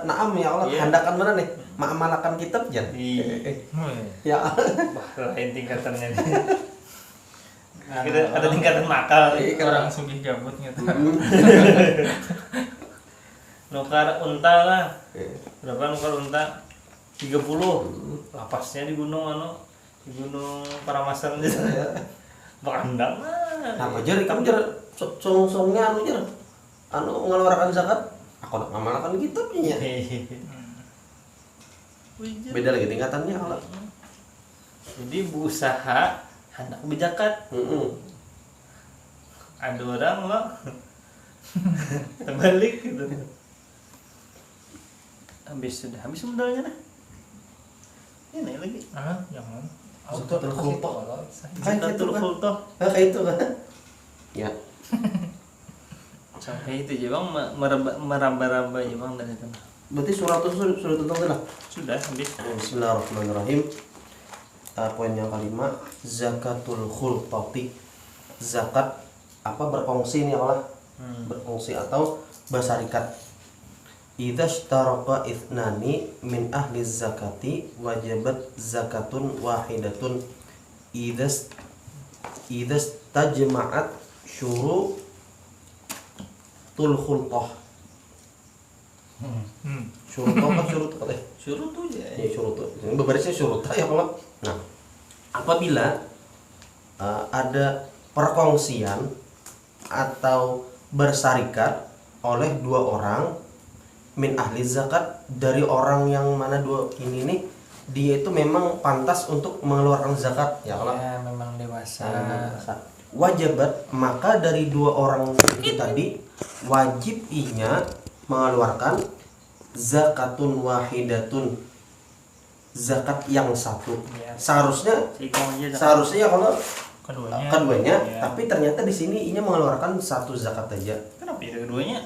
naam ya Allah, kehendakan mana nih? Ma'amalakan kitab jan. Ya. Wah, lain tingkatannya nih. Kita ada tingkatan makal. Orang sugih gabut gitu. Nukar unta lah. Berapa nukar unta? 30. Lapasnya di gunung di gunung Paramasan gitu. Bakandang mah. Nah, jadi kamu jar song-songnya jar. Mengeluarkan zakat, aku nak ngamalkan kitabnya. Beda lagi tingkatannya Allah. Jadi berusaha hendak berzakat. Ada orang loh terbalik gitu. Habis modalnya nah. Ini lagi. Jangan. Zakatul khultah. Zakatul khultah. Kayak itu kan. Ya. Sampai itu aja Bang meraba-raba aja Bang dari itu. Berarti surat itu sudah tentang lah. Sudah habis. Bismillahirrahmanirrahim. Poin yang kelima, zakatul khultati. Zakat apa berkongsi nih Allah? Berkongsi atau bersarikat. Idza ishtaraka ithnani min ahli zakati wajabat zakatun wahidatun. Idza tajma'at syurutul khultah. Syurut kan syurut katanya. Suruh tuh ya. Ya syurut. Ini bebarisnya syurut ya Allah. Nah, apabila ada perkongsian atau bersarikat oleh dua orang min ahli zakat, dari orang yang mana dua ini nih dia itu memang pantas untuk mengeluarkan zakat ya Allah. Ya, memang dewasa. Wajibat, maka dari dua orang itu tadi wajib inya mengeluarkan zakatun wahidatun, zakat yang satu. Ya. Seharusnya ya kalau keduanya ya. Tapi ternyata di sini inya mengeluarkan satu zakat aja. Kenapa ya keduanya?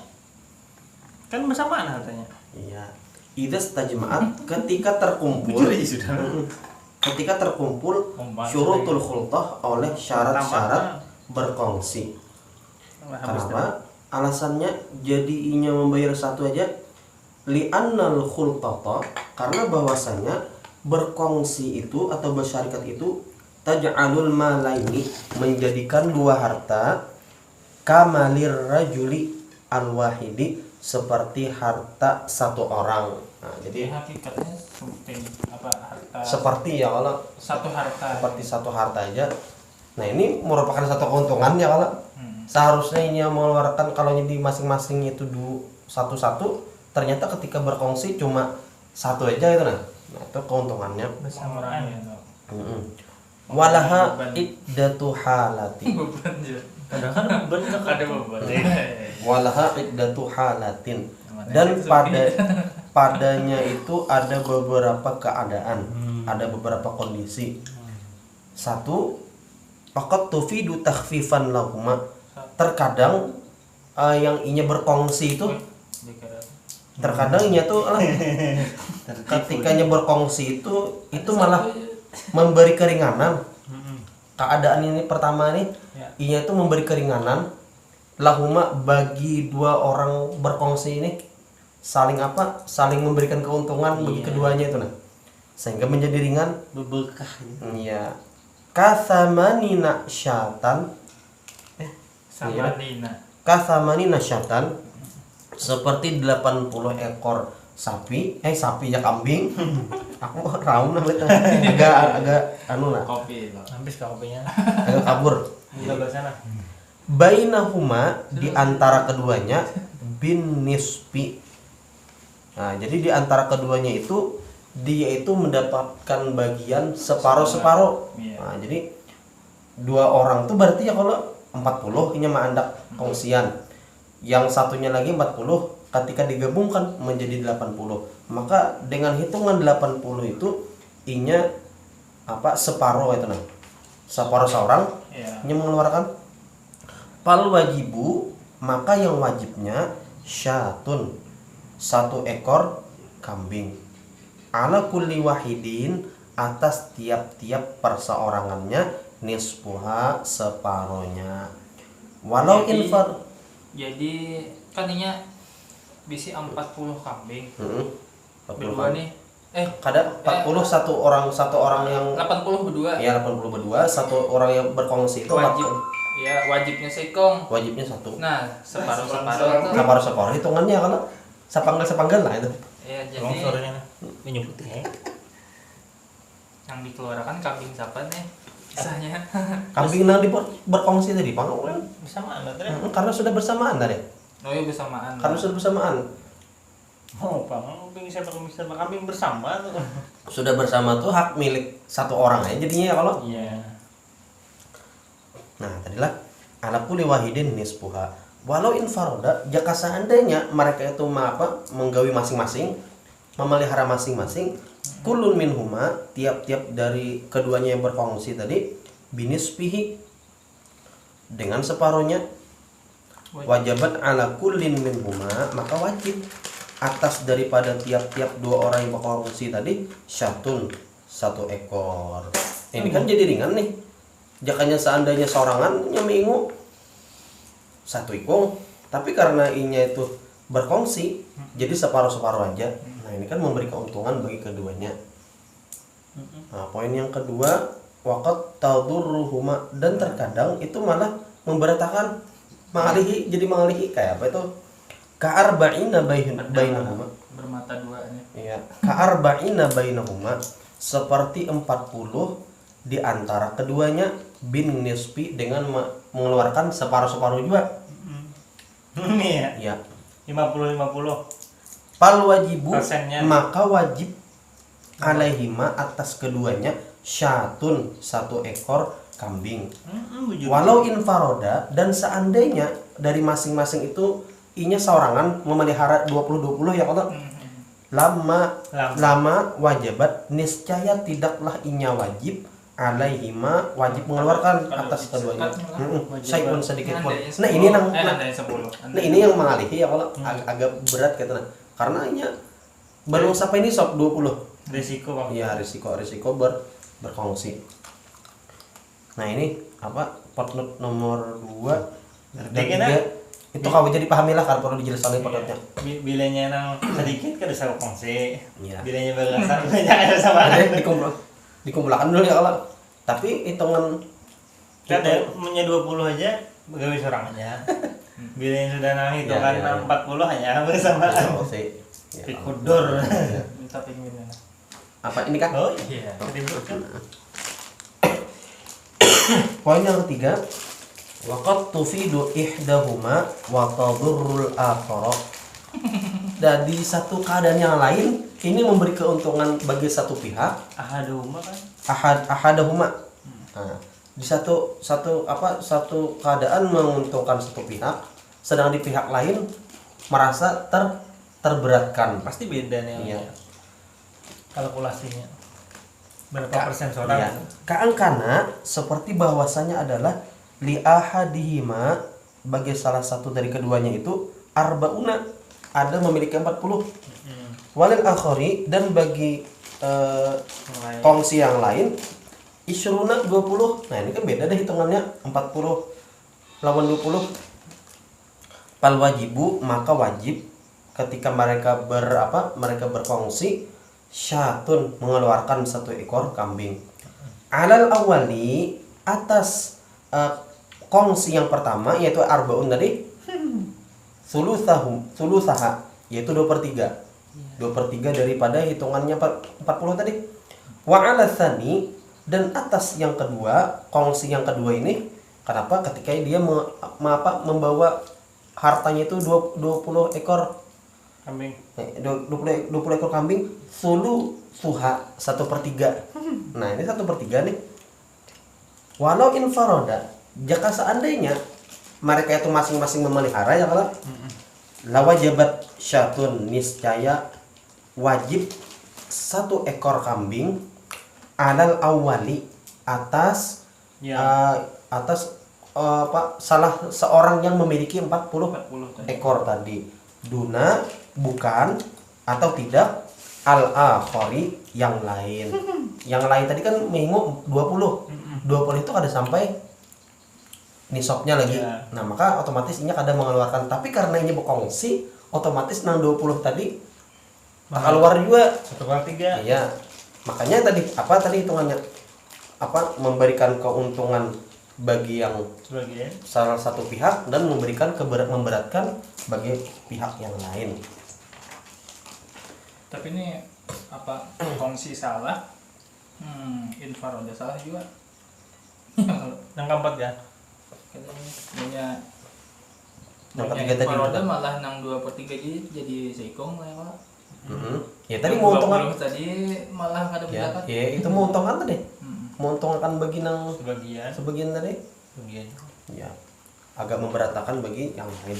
Kan bersamaan hartanya. Iya. Idza tajma'at ketika terkumpul. Ketika terkumpul syurutul khultah oleh syarat-syarat berkongsi. Kenapa? Alasannya jadi inya membayar satu aja. Li'annal khultata, karena bahwasanya berkongsi itu atau bersyarikat itu taj'alul malaini, menjadikan dua harta kamalir rajuli al-wahidi, seperti harta satu orang. Nah, jadi hakikatnya seperti apa harta? Seperti ya kalau satu harta. Seperti satu harta aja. Nah, ini merupakan satu keuntungan ya kalau seharusnya ini yang mengeluarkan kalau di masing-masing itu satu-satu, ternyata ketika berkongsi cuma satu aja itu nah itu keuntungannya. Bersamaan ya. Walaha iddatu halati. Kadang-kadang bener ada beban. Walaha iddatu halatin, dan padanya itu ada beberapa keadaan, ada beberapa kondisi. Satu, faqad tufidu takhfifan lahuma. Terkadang yang inya berkongsi itu terkadang inya tuh ketikanya berkongsi itu malah memberi keringanan. Keadaan ini pertama nih inya itu memberi keringanan lahuma bagi dua orang berkongsi ini, saling memberikan keuntungan bagi keduanya itu nah, sehingga menjadi ringan Berberkah. iya. Kathamanina syatan Kathamanina syatan, seperti 80 ekor sapi ya kambing. Aku raung nah agak anu lah, Kopi itu. Habis kopinya. agak kabur. Bainahuma, di antara keduanya, bin nisbi. Nah, jadi di antara keduanya itu dia itu mendapatkan bagian separuh. Nah, jadi dua orang tuh berarti ya kalau 40 ini mah andak kongsian. Yang satunya lagi 40, ketika digabungkan menjadi 80. Maka dengan hitungan 80 itu inya separuh itu nah. Separuh seorang ini mengeluarkan fal wajibu, maka yang wajibnya syatun, satu ekor kambing, ala kulli wahidin, atas tiap-tiap perseorangannya, nisfuha, separohnya. Walau infar Jadi kan inya bisi 40 kambing. 40 Berdua nih. Kada 40 satu orang yang 80 berdua. ya 80 berdua, satu orang yang berkongsi itu Wajib. Ya, wajibnya seikong. wajibnya satu. Nah, separuh-separuh tuh. Separuh hitungannya kalau sepanggal lah itu. Ya, jadi Longsornya menyebut ya. yang dikeluarkan kambing siapa nih? Kisahnya. Kambing nang berkongsi tadi pangawan. Bersamaan tadi. Karena sudah bersamaan tadi. Oh iya bersamaan. Karena sudah bersamaan. Oh, kambing bisa kambing bersama tuh. Sudah bersama tuh hak milik satu orang aja jadinya ya kalau. Iya. Nah, tadilah ala kulli wahidin nisfuha. Walau infaroda, jika seandainya mereka itu menggawi masing-masing, memelihara masing-masing, kulun minhuma, tiap-tiap dari keduanya yang berfungsi tadi, binisfihi, dengan separuhnya, wajabat ala kullin minhuma, maka wajib atas daripada tiap-tiap dua orang yang berfungsi tadi, syatun, satu ekor. Ini kan jadi ringan nih. Jakanya seandainya sorangan nyeminggu satu ikung, tapi karena inya itu berkongsi, jadi separuh-separuh aja. Nah ini kan memberi keuntungan bagi keduanya. Nah poin yang kedua, waqat tadurruhuma, dan terkadang itu malah memberatakan mengalihi kayak apa itu? Ka'arba'ina bainahuma. Bermata duanya. Iya, ka'arba'ina bainahuma, seperti 40 di antara keduanya, bin nisfi, dengan mengeluarkan separuh-separuh juga. Ini ya. Ya. 50-50. Pal wajibu, Persennya. maka wajib alaihima, atas keduanya, syatun, satu ekor kambing. Walau infaroda, dan seandainya dari masing-masing itu inya seorangan memelihara 20-20 ya kalau lama wajibat, niscaya tidaklah inya wajib alaihima, wajib mengeluarkan atas keduanya. Saya pun sedikit pun. Nah ini yang mengalihi ya kalau agak berat gitu nah. Karena inya belum sampai ini sok 20. Risiko Bang. Iya, risiko berkongsi. Nah ini apa footnote nomor 2 dan 3 itu kau jadi pahamilah kalau perlu dijelaskan footnote-nya. Bilanya nang sedikit kan bisa kongsi. Iya. Bilanya besar banyak ada sama. Ada dikumpulkan dulu ya kalau. Tapi hitungan Kan ada punya 20 aja begawi seorang aja. Bilanya sudah nang hitungan Ya. 40 hanya bersama. kongsi. Ya, Pikudur. ya. Minta pinggirnya. Apa ini kan? Oh iya, ribut kan. Poin yang ketiga, waqad tufidu ihdahuma wa tadurrul akhara. Dan di satu keadaan yang lain ini memberi keuntungan bagi satu pihak, Ahaduma kan. ahadahuma. Nah, di satu keadaan menguntungkan satu pihak, sedang di pihak lain merasa terberatkan. Pasti beda nih. Iya. Kalkulasinya. Berapa persen seorang? Iya. Ka'angkana seperti bahwasanya adalah li ahadihima, bagi salah satu dari keduanya itu arbauna, ada memiliki 40. Walil akhari, dan bagi kongsi yang lain isyruna 20. Nah ini kan beda deh hitungannya, 40 lawan 20. Pal wajibu, maka wajib ketika mereka berkongsi, syatun, mengeluarkan satu ekor kambing. Alal awali, atas kongsi yang pertama yaitu arbaun tadi, sulusaha, yaitu 2/3. 2/3 daripada hitungannya 40 tadi. Wa ala tsani, dan atas yang kedua, kongsi yang kedua ini, kenapa ketika dia membawa hartanya itu 20 ekor Kambing. 20 ekor kambing, suha 1/3. Nah ini 1/3 nih. Walau infaroda, jika seandainya mereka itu masing-masing memelihara ya kalau lawajabat syatun, niscaya wajib satu ekor kambing, alal awali, atas salah seorang yang memiliki 40 ekor tadi, duna, bukan atau tidak, al akhari, yang lain. Yang lain tadi kan minggu 20 itu ada sampai nisabnya lagi. Ya. Nah, maka otomatis ini kada mengeluarkan. Tapi karena ini berkongsi, otomatis nang 20 tadi tak keluar juga. 1/3. Iya. Makanya tadi hitungannya apa memberikan keuntungan bagi yang Sebagian. salah satu pihak dan memberikan memberatkan bagi pihak yang lain. Tapi ini apa kongsi salah, infaroda salah juga. Yang keempat ya. Punya Yang ketiga tadi infaroda juga. malah nang 2/3 jadi seikong lah ya Pak. Ya tadi menguntungkan. 20 tadi malah kada Ya, berzakat. ya itu menguntungkan tadi. Menguntungkan bagi nang Sebagian. sebagian tadi. Sebagian. Ya, agak memberatakan bagi yang lain.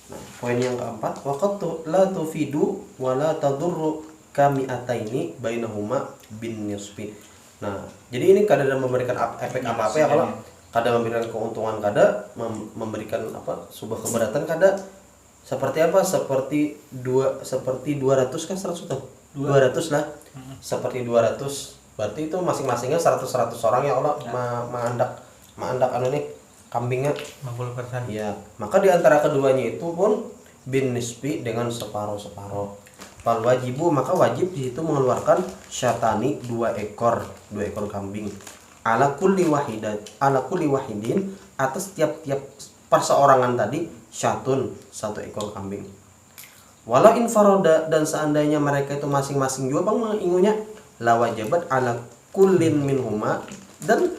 Nah, poin yang keempat, waqtu la tufidu wa la tadurru kami ataini bainahuma bin nisfi. Nah, jadi ini kada ada memberikan efek apa-apa ya kalau kada memberikan keuntungan, kada memberikan apa sebuah keberatan, kada seperti apa? Seperti 200 kan 100 tuh. 200 lah. Seperti 200. Berarti itu masing-masingnya 100 orang ya Allah maandak anu nih kambingnya 50%. ya, maka di antara keduanya itu pun bin nisbi dengan separuh-separuh. Fal wajibu, maka wajib di situ mengeluarkan syatani 2 ekor kambing. Ala kulli wahidin atas tiap-tiap perseorangan tadi syatun 1 ekor kambing. Walau infaroda, dan seandainya mereka itu masing-masing juga bang mengingunya la wajabat ala kullin minhuma, dan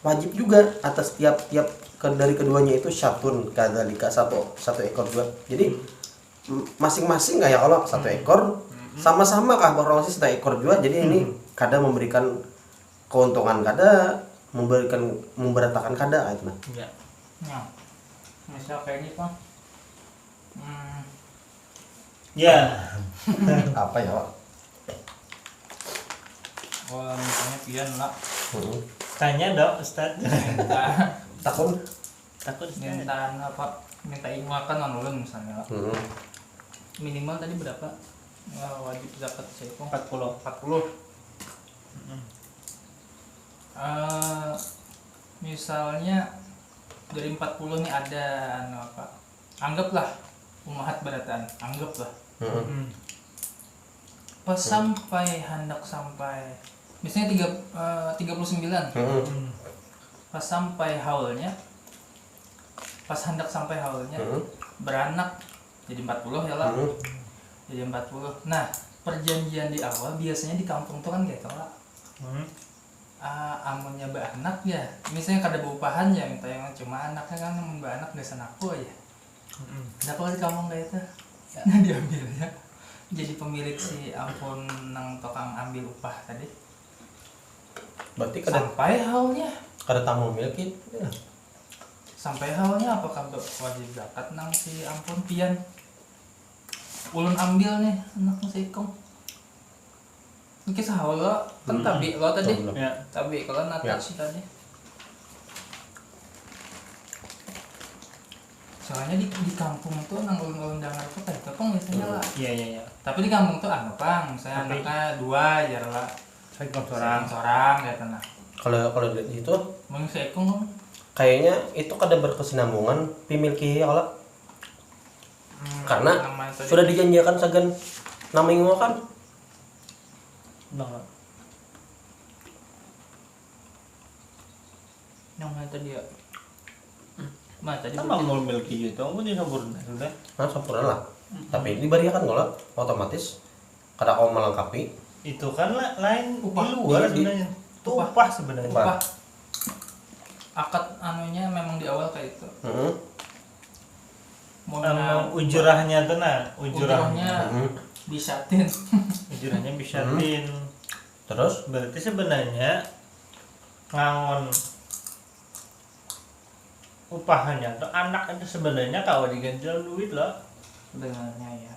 wajib juga atas tiap-tiap dari keduanya itu syatun kadzalika satu ekor juga. Jadi masing-masing nggak ya kalau 1 ekor sama-sama kah berorasi 1 ekor juga. Jadi ini kada memberikan keuntungan, kada memberikan memberatakan kada itu nah. Ya. Nah, misal kayak ini Pak. Ya. Apa ya Pak? Wah, misalnya pian lah. Tanya dong Ustaz. Takun. Takut Ustaz. Minta ingakan ulun misalnya lah. Minimal tadi berapa? Wajib zakat seikong 40. 40. Misalnya dari 40 nih ada anu apa? Anggaplah umahat beratan, anggaplah. Pas hendak sampai misalnya 39. Pas sampai haulnya, pas hendak sampai haulnya beranak jadi 40 ya lah. Jadi 40. Nah, perjanjian di awal biasanya di kampung tuh kan kayak lah. Amunnya beranak ya, misalnya kada beupahan ya, minta yang cuma anaknya kan yang beranak gak sanako ya. Nah kalau di kampung kayak itu ya. Diambilnya jadi pemilik si ampun nang tukang ambil upah tadi. Berarti kada Sampai haulnya. kada tamu milki. Ya. Sampai haulnya apakah wajib zakat nang si ampun pian? Ulun ambil nih anak seikong. Ini kisah haul lo kan tabi lo tadi. Ya. Tabi kalau natak sih tadi. Soalnya di kampung tuh nang ulun-ulun dengar tuh kayak tepung biasanya lah. Iya. Tapi di kampung tuh anu Pang, saya anaknya 2 ya lah. Seorang ya tenang. Kalau di situ Mau seikong kayaknya itu kada berkesinambungan pimilki ya kalau karena sudah dijanjikan sagan namanya kan Nah. namanya tadi ya. Mah tadi Sama mau miliki itu, aku di sempurna sudah. nah sempurna lah. Tapi ini bari kan kalau otomatis kada kau melengkapi. Itu kan lain Upah. di luar Di- sebenarnya. Itu upah sebenarnya. upah. Akad anunya memang di awal kayak itu. Mau Ujurahnya tuh nah, ujurahnya disatin. Ujurahnya bisa tin. Terus Berarti sebenarnya ngangon upahannya tuh anak itu sebenarnya kalau diganti dalam duit loh. Sebenarnya ya.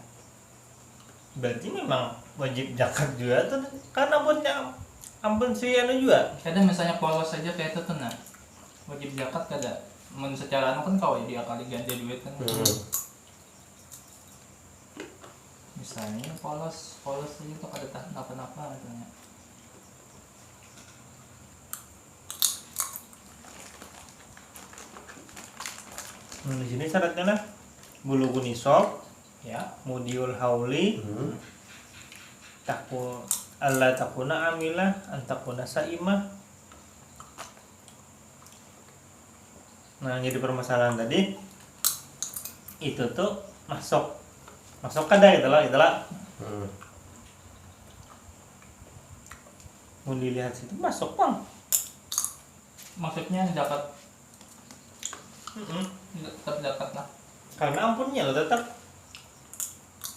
Berarti memang wajib zakat juga tuh karena ampun si anu juga. Kadang misalnya polos saja kayak itu tuh nah. Wajib zakat kada. Men secara anu kan kau dia kali ganti duit kan. Misalnya polos aja tuh kada tahan apa-apa misalnya. Di sini syaratnya lah bulughun nisab, Ya. mudiul hauli, alla takuna amilah, antakuna saimah. Nah, jadi permasalahan tadi itu tuh masuk kada gitu lah. Mau dilihat situ masuk bang. Maksudnya zakat, tetap zakat lah. Karena ampunnya lo tetap,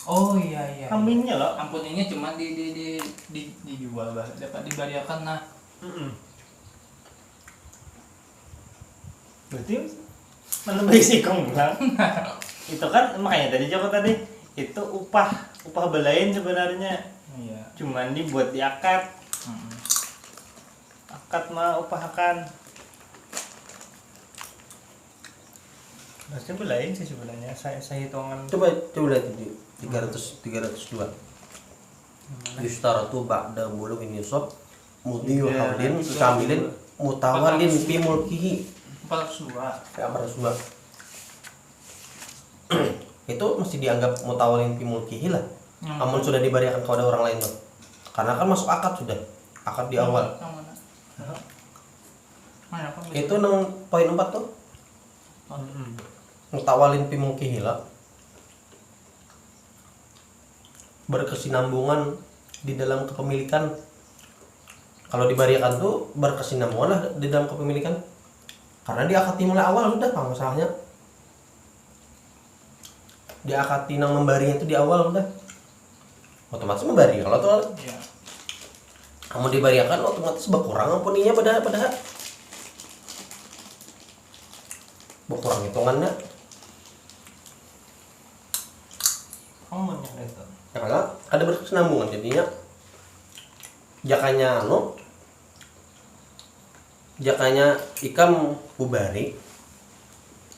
Oh iya iya. aminnya lo. Ampuninya cuma dijual bah, dapat dibariakan nah. Berarti mana berisiko bilang? Itu kan makanya tadi Joko tadi itu upah belain sebenarnya. Iya. Cuman dibuat di akad. Akad mah upah akan. Maksudnya belain sih sebenarnya. Saya hitungan. Coba lihat itu 302. Yustaratu ba'da bulughin nisab mudiyu haulin kamilin mutawalin fi mulkihi. 402. Ya, 402. Itu masih dianggap mutawalin fi mulkihi lah. Namun sudah diberikan kepada orang lain tuh. Karena kan masuk akad sudah. Akad di awal. Mana apa? Itu nang poin 4 tuh. Mutawalin fi mulkihi lah. Berkesinambungan di dalam kepemilikan. Kalau dibariakan tuh berkesinambungan lah di dalam kepemilikan. Karena diakati mulai awal sudah apa masalahnya? Diakati nang membarinya itu di awal udah. Otomatis membari kalau tuh Iya. kamu dibariakan otomatis berkurang ampuninya pada berkurang hitungannya. Kamu yang itu. Ya karena ada berkesinambungan jadinya jakanya ikam ubari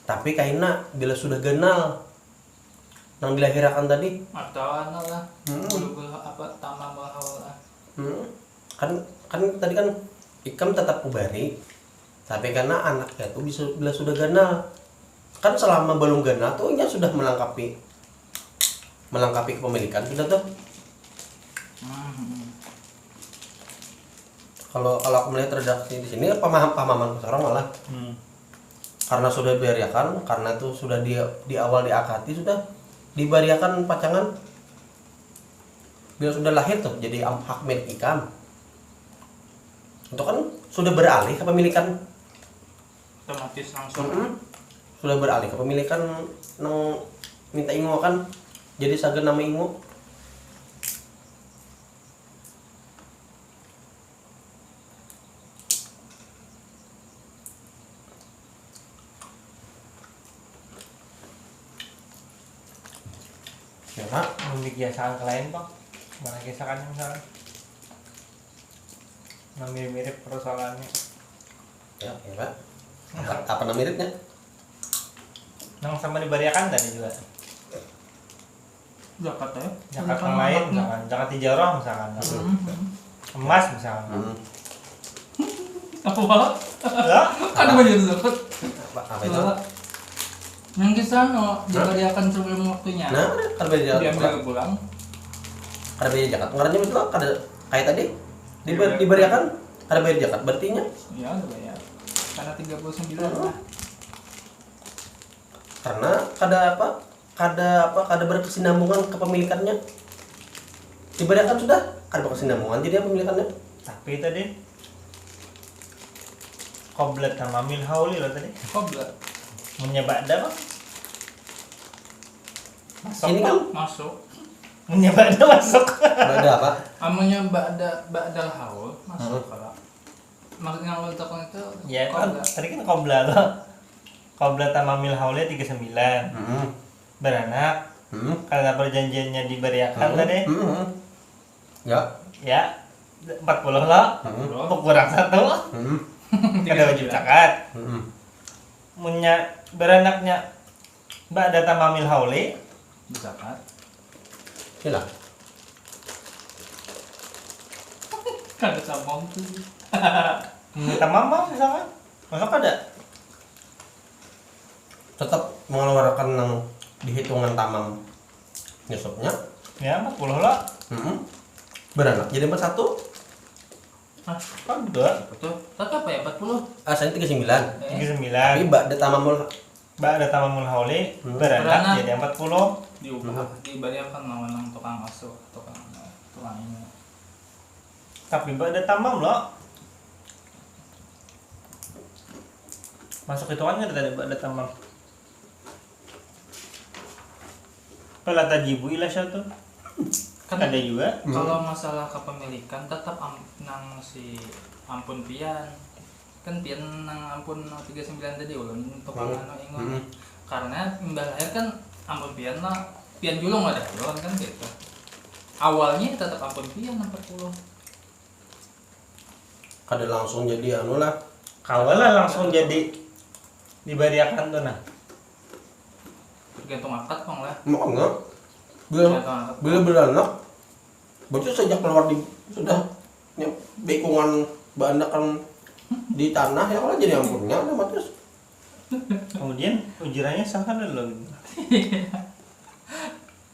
tapi kaina bila sudah genal yang dilahirakan tadi Atau lah. Bulu apa tamam bahwa lah. kan tadi kan ikam tetap ubari tapi karena anaknya tuh bila sudah genal kan selama belum genal tuh nya sudah melengkapi kepemilikan sudah tuh. Kalau aku melihat redaksi di sini pemahaman sekarang malah karena sudah dibariakan, karena itu sudah di awal diakati sudah dibariakan pacangan bila sudah lahir tuh jadi hak milik ikam. Itu kan sudah beralih kepemilikan Otomatis langsung. Sudah beralih kepemilikan nang minta ingo kan jadi sagen nama ingo. Ya Pak, Membiasakan ke lain bang. Mana kisahan misalnya. Nah, mirip persoalannya. ya Pak. Apa nama miripnya? Yang sama dibariakan tadi juga. Zakat ya. Zakat yang lain misalkan, zakat tijarah misalkan. Emas misalkan. Apa? Ya. Ada banyak zakat. Apa itu? Yang kisah dibariakan sebelum waktunya. Nah, kan beda Diambil pulang. ada bayar zakat. Ngarannya itu ada kayak tadi diberiakan ada bayar zakat. Berarti nya Ya, ada bayar. Karena 39 lah. karena kada berkesinambungan kepemilikannya. Diberiakan sudah kada berkesinambungan jadi pemilikannya. Tapi tadi qoblat sama mil hauli lo tadi. Qoblat. Menyebak dah bang. Masuk Ini bang. kan Masuk. Menyebak dah masuk. ada apa? Amanya ba'dal haul masuk kalau. Maksudnya awal takon itu Ya kan qoblat. tadi kan qoblat lo. Qoblat sama mil hauli 39. Beranak. Karena perjanjiannya diberiakan tadi. Ya. Ya 40 lo. Kurang 1. Kada wajib zakat. Munya beranaknya ba'da tamamil hauli Zakat. Inilah. Kada sambung tuh. tamam bang misalkan masuk ada tetap mengeluarkan yang dihitungan tamam nyusupnya. Ya 40 lah. Beranak jadi 41. Kan betul. Betul. Tetap ya 40. Asalnya 39. 39. Tapi ba'da tamamul Ba'da tamamul hauli Beranak. beranak jadi 40. Diubah diberikan lawan tukang asuh, tukang ini. Tapi ba'da tamam loh. Masuk hitungannya tadi ba'da tamam. Fala tajibu ila syatu. Kan ada juga. Kalau masalah kepemilikan tetap nang si ampun pian. Kan pian nang ampun 39 tadi ulun tukang anu ingon. Karena mbah lahir kan ampun pian lah, pian julung ada ulun kan gitu. Awalnya tetap ampun pian 40. kada langsung jadi anu lah. Kawalah langsung jadi dibariakan tuh nah. Tergantung akad pang lah. Mau enggak? Bila beranak, berarti sejak keluar sudah bekungan bandakan di tanah ya kalau jadi ampunnya udah terus. Kemudian ujirannya sah kan dulu.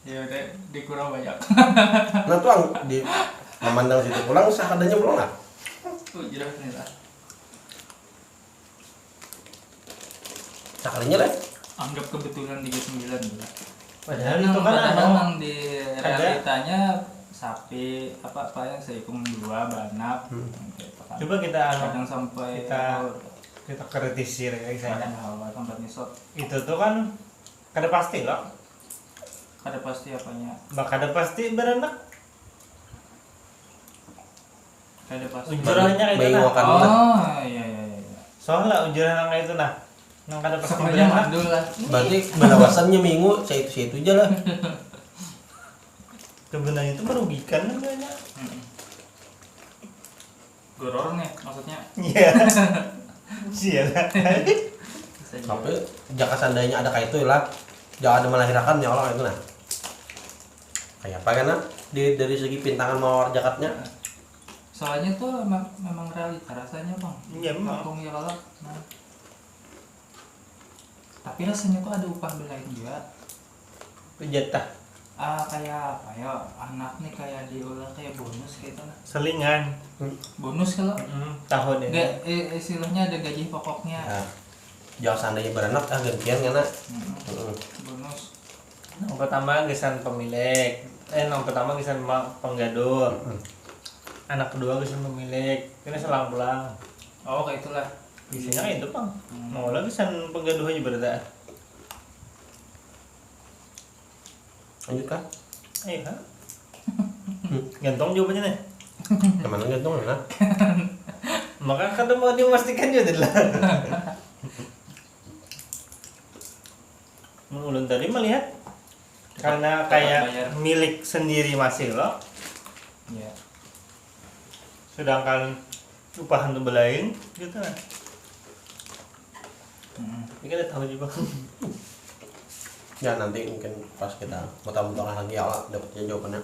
Ya udah dikurang banyak. Nah tuh di memandang situ pulang sah adanya belum lah. Ujirah nih lah. Sekalinya lah. Anggap kebetulan 39 lah. Padahal itu kan nang di realitanya sapi apa yang seikung 2 banak. Coba kita kadang sampai kita kritisir kayak saya. hawa tempat nisot. Itu tuh kan kada pasti loh. Kada pasti apanya? Kada pasti beranak. Kada pasti. Ujurannya kayak itu nah. Oh iya. Soalnya ujuran yang itu nah. Nang kada pasti Semuanya beranak. mandul lah. Berarti balawasannya minggu saya itu aja lah. Kebenaran itu merugikan namanya. Goror nih maksudnya. Iya. Iya. Tapi jika seandainya ada kayak itu lah, jangan ada melahirkan ya Allah itu nah. Kayak apa kan nah? Dari segi pintangan mawar jakatnya. Soalnya tuh memang realita rasanya bang. Iya memang. Kampung ya kalau. Nah. Tapi rasanya tuh ada upah belain juga. Jatah. Kayak apa ya, anak nih kayak diolah kayak bonus gitu lah. Selingan. Bonus kalau Tahun ini. istilahnya ada gaji pokoknya. Ya. Jangan seandainya beranak gantian karena Bonus. Yang pertama gesan pemilik. Yang pertama gesan penggaduh. Anak kedua gesan pemilik. Ini selang-belang. Oh kayak itulah. Biasanya kayak itu bang. Mau lagi gesan penggaduh aja berarti. lanjut kan? Ayo kan? Gantung jawabannya nih. Kemana gantung nah? Maka kada mau dipastikan juga lah. Ulun tadi melihat karena kayak milik sendiri masih loh. Iya. Sedangkan upah untuk belain gitu kan. Ini kan tahu juga. Ya nanti mungkin pas kita muter-muter lagi ya Allah dapatnya jawabannya.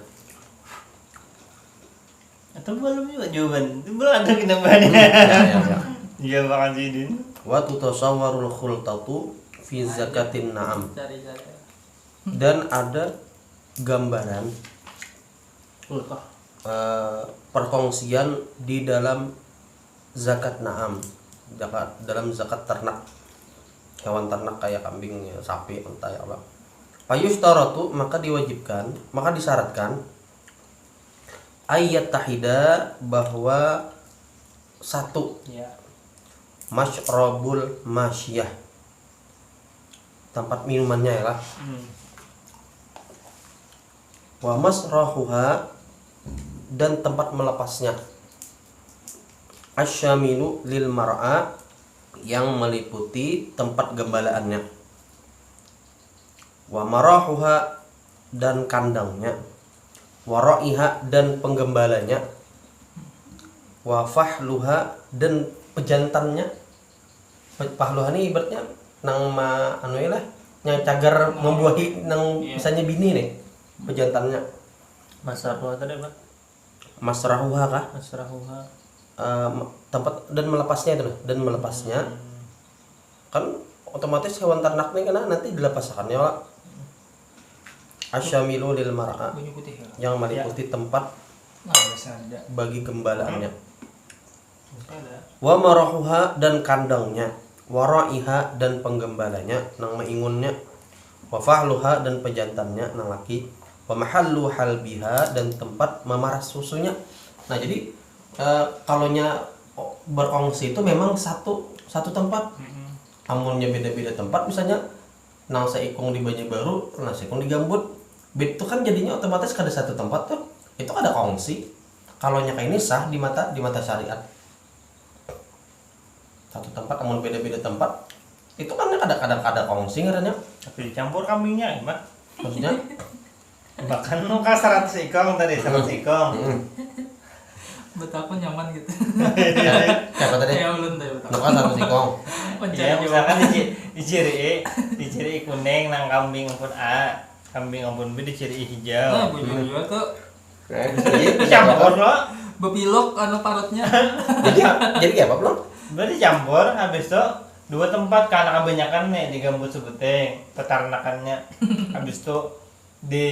Atau belum juga jawaban. Belum ada kenamanya. Ya. Iya makan sidin. Wa tutasawwarul khultatu fi zakatin na'am. Cari. Dan ada gambaran perkongsian di dalam zakat na'am. Dalam zakat ternak. Hewan ternak kayak kambing, sapi, unta ya Allah. Payushtaratu maka diwajibkan, maka disyaratkan ayat tahida bahwa satu Ya. masyrabul masyiyah tempat minumannya ya lah. Wa masrahuha dan tempat melepasnya. Asyamilu lil mar'a yang meliputi tempat gembalaannya. Wa marahuha dan kandangnya. Wa ra'iha dan penggembalanya. Wa fahluha dan pejantannya. Fahluha ini ibaratnya nang anu lah yang cagar membuahi nang misalnya bini nih pejantannya. Masrahuha tadi apa? Masrahuha kah? Masrahuha. Tempat dan melepasnya itu dan melepasnya kan otomatis hewan ternak nih karena nanti dilepasakannya lah. Asyamilu lil mar'a, Bunyi putih ya. yang meliputi tempat Nah, biasa ada. bagi gembalaannya. Ada. Wa marahuha, dan kandangnya, wa ra'iha, dan penggembalanya nang maingunnya, wa fahluha, dan pejantannya nang laki, wa mahallu halbiha, dan tempat memaras susunya. Nah jadi kalonya berkongsi itu memang satu tempat. Amunnya beda-beda tempat, misalnya nang seikung di Banjarbaru, nang seikung di Gambut, itu kan jadinya otomatis kada satu tempat tuh, itu ada kongsi. Kalonya kayak ini sah di mata syariat. Satu tempat, amun beda-beda tempat, itu kan kadang-kadang ada kongsi ngarannya. Tapi dicampur kambingnya gimana? Maksudnya Bahkan nu ka 100 ekong tadi 100 ekong. Betapa nyaman gitu. siapa tadi? Ya ulun teh betapa. Nuka satu sikong. Ya misalkan di ciri kuning nang kambing pun A, kambing ampun B di ciri hijau. Nah, bunyi juga tuh Dicampur loh. bepilok anu parutnya. Jadi kayak apa belum? Berarti campur habis itu dua tempat karena kebanyakan nih di Gambut Sebeteng peternakannya. Habis itu di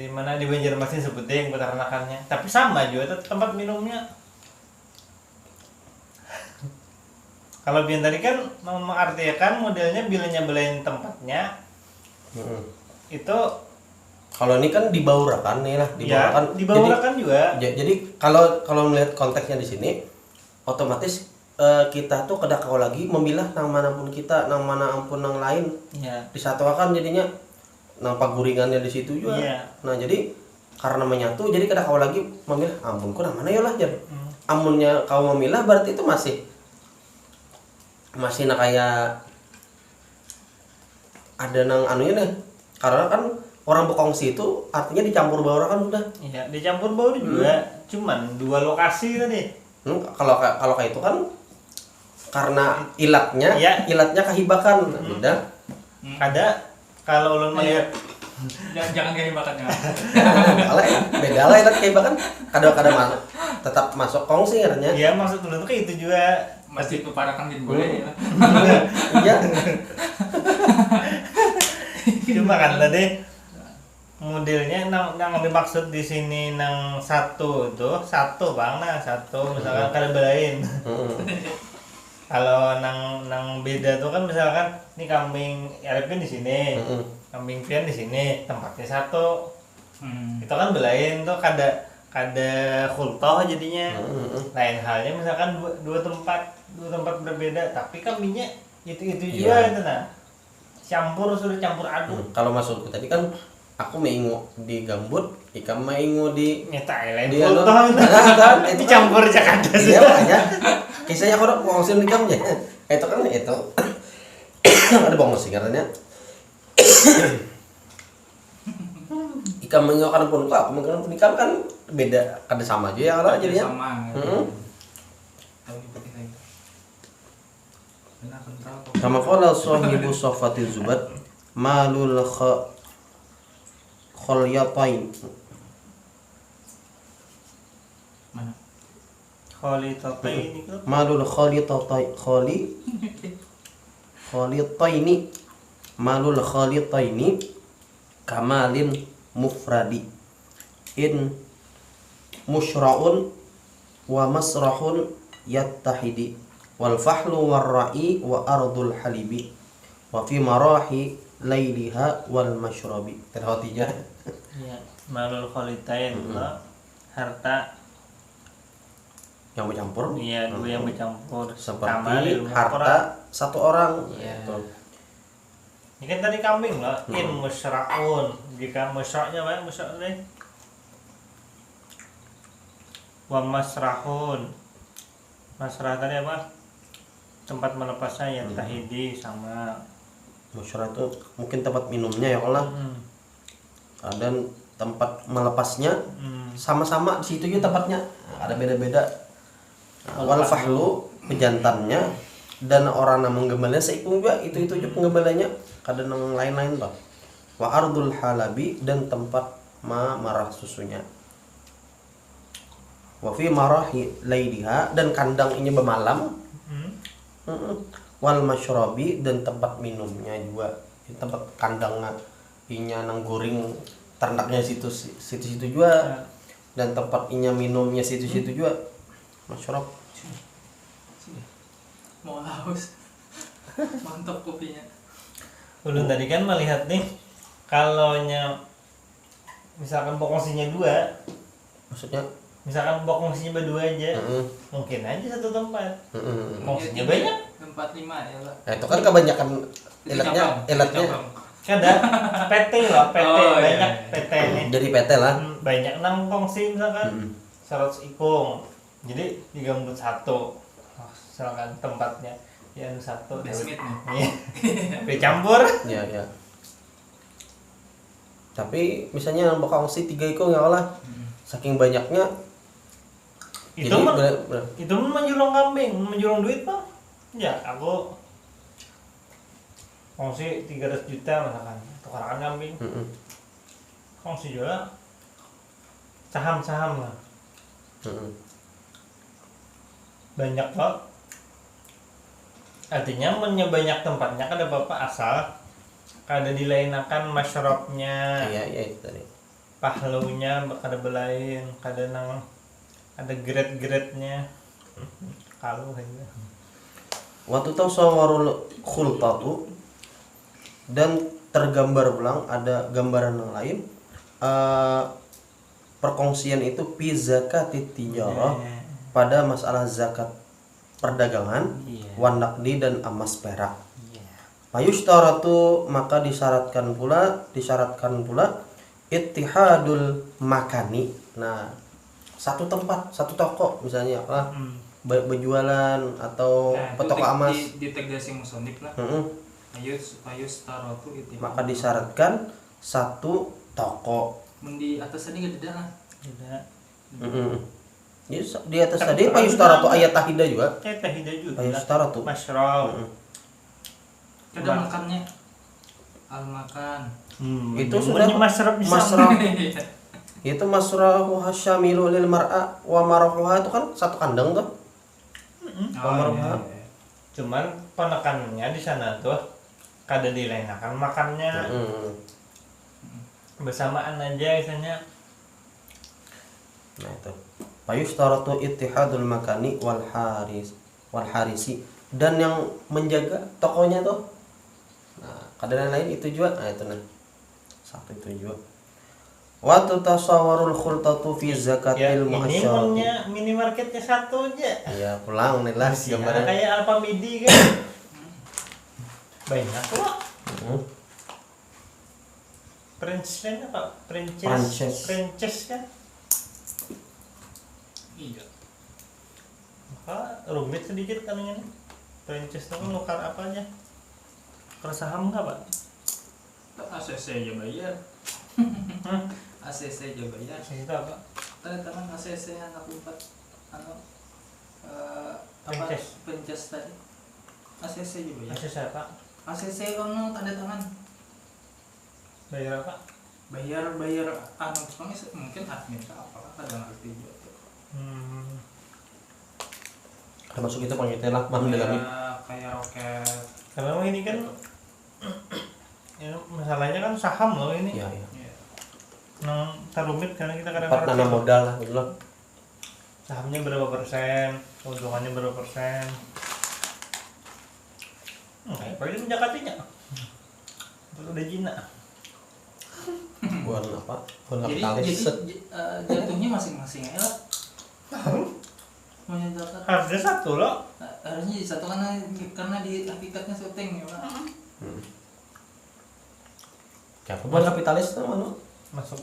mana di Banjarmasin Sebeteng peternakannya. Tapi sama juga tempat minumnya. Kalau Bian tadi kan mengartikan modelnya bilanya belain tempatnya itu Kalau ini kan dibaurakan nih lah, dibaurakan. ya, dibaurakan juga. Jadi kalau melihat konteksnya di sini, otomatis kita tuh kada kau lagi memilah nang manapun kita, nang mana ampun nang lain. Ya. Disatuakan jadinya nang paguringannya di situ juga. Iya. Nah jadi karena menyatu, jadi kada kau lagi memilah. Ampunku nang mana ya lah jar. Amunnya kau memilah berarti itu masih nak kayak ada nang anunya nih. Karena kan orang berkongsi itu artinya dicampur baur kan udah. Iya, dicampur baur juga. Cuman dua lokasi tadi. Kalau kayak itu kan karena ilatnya kehibakan. Beda. Ada kalau ulun melihat Jangan kayak makannya. Beda lah ilat kehibakan. Kadang-kadang tetap masuk kongsi katanya. iya maksud ulun tuh kayak itu juga. Masih keparakan gitu boleh ya. Iya. Cuma kan tadi modelnya yang dimaksud di sini nang satu bang, nah satu misalkan kada belain. Kalau nang beda tuh kan misalkan ini kambing Arifin di sini, kambing Pian di sini, tempatnya satu. Itu kan belain tuh kada khultoh jadinya. Lain halnya misalkan dua tempat berbeda tapi kambingnya itu juga itu nah. Sudah campur aduk. Kalau maksudku tadi kan aku maingu di Gambut, Ika maingu di Thailand. di Khultoh itu campur Jakarta. Iya makanya kisahnya kalau bongsin di kampnya itu kan itu ada bongsi katanya. Ika maingu kan pun aku maingu pun ikan kan beda kada sama aja ya kalau jadinya. Sama. Kama qala sahibu Safatil Zubat malul khalyatain. Mana? Khalitatain itu Malul khalitaini malul khalitaini kamalin mufradi in musyra'un wa masrahun yattahidi wal fahlu warra'i wa ardul halibi wa fi marahi lailiha wal mashrabi. Terhatinya ya malul khalitain itu harta yang bercampur. iya dua yang bercampur Seperti harta satu orang. Iya. Gitu. ini kan tadi kambing loh in musyra'un jika musyra'nya apa musyra'un deh wa masrahun masrah tadi apa tempat melepasnya yang tahidi sama Musyarah itu mungkin tempat minumnya ya Allah. Dan tempat melepasnya sama-sama di situ juga tempatnya ada beda-beda. Wal fahlu pejantannya dan orang yang menggembalanya seikung juga itu juga penggembalanya kadang yang lain-lain toh. Wa ardul halabi dan tempat marah susunya. Wa fi marahi lailiha dan kandang ini bermalam. wal masyrabi dan tempat minumnya juga, tempat kandangnya inya nangguring ternaknya situ juga, dan tempat inya minumnya situ juga masyrab. Mau haus. Mantap kopinya. Ulun tadi kan melihat nih, kalau misalkan pokongsinya 2, Maksudnya misalkan pokongsinya berdua aja, mungkin aja satu tempat. Pokongsinya banyak. 4-5 ya lah. itu kan kebanyakan elatnya Kan ada PT loh, PT Oh, banyak iya. PT-nya. jadi PT lah. Banyak 6 kongsi misalkan. 100 ikung. Jadi digambut satu. Misalkan tempatnya yang satu Basement nih. Iya. Dicampur. Ya. Tapi misalnya kongsi 3 ikung ya Allah, saking banyaknya Itu jadi mah bener. itu mah menjulung kambing, menjulung duit Bang. Ya, aku kongsi 300 juta misalkan, tukaran kambing. Kongsi juga saham-saham lah. Banyak banget. Artinya banyak tempatnya kada apa-apa asal kada dilainakan masyrabnya, Iya itu tadi. pahlunya kada belain, kada nang ada grade-grade-nya. Kalau aja. Waktu tahu sawarul khultatu, dan tergambar ulang ada gambaran yang lain, perkongsian itu fi zakati tijarah, pada masalah zakat perdagangan, wan naqdi dan emas perak. Mayushtaratu, maka disyaratkan pula ittihadul makani. Nah, satu tempat, satu toko misalnya lah, berjualan atau toko emas. Ditegasi musonif lah. Ayus tarotu itu. Maka disyaratkan satu toko. Di atas tadi gak ada lah. Tidak. Di atas tadi payustaratu ayat tahidah juga. Tahidah juga. Payustaratu. Masyrab. Ada makannya. Al makan. Itu sudah masyrab bisa. masrah. Itu masrahu hasyamilu lil mar'a wa marahuha, itu kan satu kandang tuh. Iya. Cuman penekanannya di sana tuh kada dilainakan makannya. Bersamaan aja misalnya. Nah itu. Payustaratu ittihadul makani wal harisi, dan yang menjaga tokonya tuh. Nah, kadang lain itu juga. Nah itu nih. Satu itu juga. Wa tutasawwarul khultatu fi zakatil muhasyarati. Minimarketnya satu aja. Ya, pulang nih lah gambarnya. Kayak Alfamidi kan. Banyak kok. Franchise apa? Franchise kan? Iya. Maka rumit sedikit kan ini. Franchise itu nukar apa aja? Nukar saham nggak Pak? ACC aja bayar. ACC aja bayar. Itu apa? Teman ACC anak 4 Franchise tadi. ACC aja bayar. Masih siapa? ACC ono tanda tangan. Bayar apa? Bayar mungkin admin ke apa kadang ngerti juga. Termasuk itu pengertian lah mendalamnya. Kayak roket. Karena ini kan ya, masalahnya kan saham loh ini. Iya. Nah, terumit karena kita kadang Tempat nanam modal lah gitu loh. sahamnya berapa persen, keuntungannya berapa persen. Kayak apa itu menjakatinya? Udah Cina. Buat apa? Buat Jadi kapitalis. jatuhnya masing-masing ya lah. Menjaga Harusnya satu loh. harusnya disatukan karena di hakikatnya syuting ya Pak. Siapa buat kapitalis tuh mana? Masuk.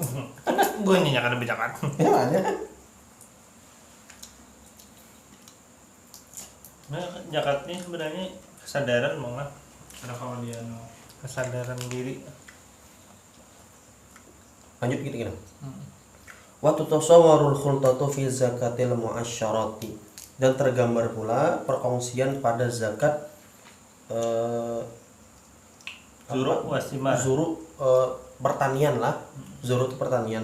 Gue nyanyi ada bejakan. Ya mana? Nah, zakat ini sebenarnya kesadaran malah. Ada kalau dia Kesadaran diri. Lanjut gitu. Waktu tasawwarul khultatu fi zakatil muasyarati, dan tergambar pula perkongsian pada zakat Zuru wasimar. Pertanian lah. Zuru itu pertanian.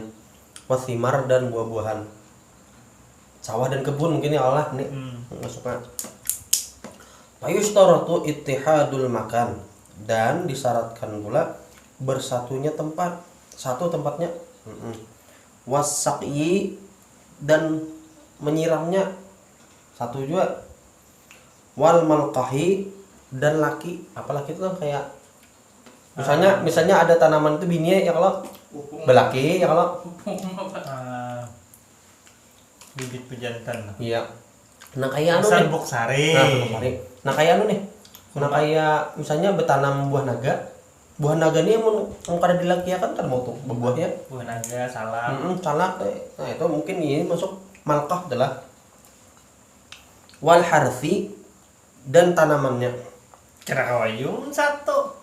Wasimar dan buah-buahan. Sawah dan kebun mungkin ya Allah nih. Masuknya. Fayushtaratu ittihadul makan, dan disyaratkan pula bersatunya tempat, satu tempatnya. Wasaqyi, dan menyiramnya satu juga. Wal malqahi, dan laki, apa laki itu kan kayak misalnya ada tanaman itu bininya ya kalau belaki ya kalau bibit pejantan. iya. Nah kayak anu Pesan nih. boksari. Nah kayak anu nih. Nah kayak misalnya bertanam buah naga. Buah naga ini mau kada dilakiakan kan mau tuh berbuahnya. Buah naga, salak. Salak. Nah itu mungkin ini masuk malkah adalah. Wal harfi, dan tanamannya. Kira kawayung satu.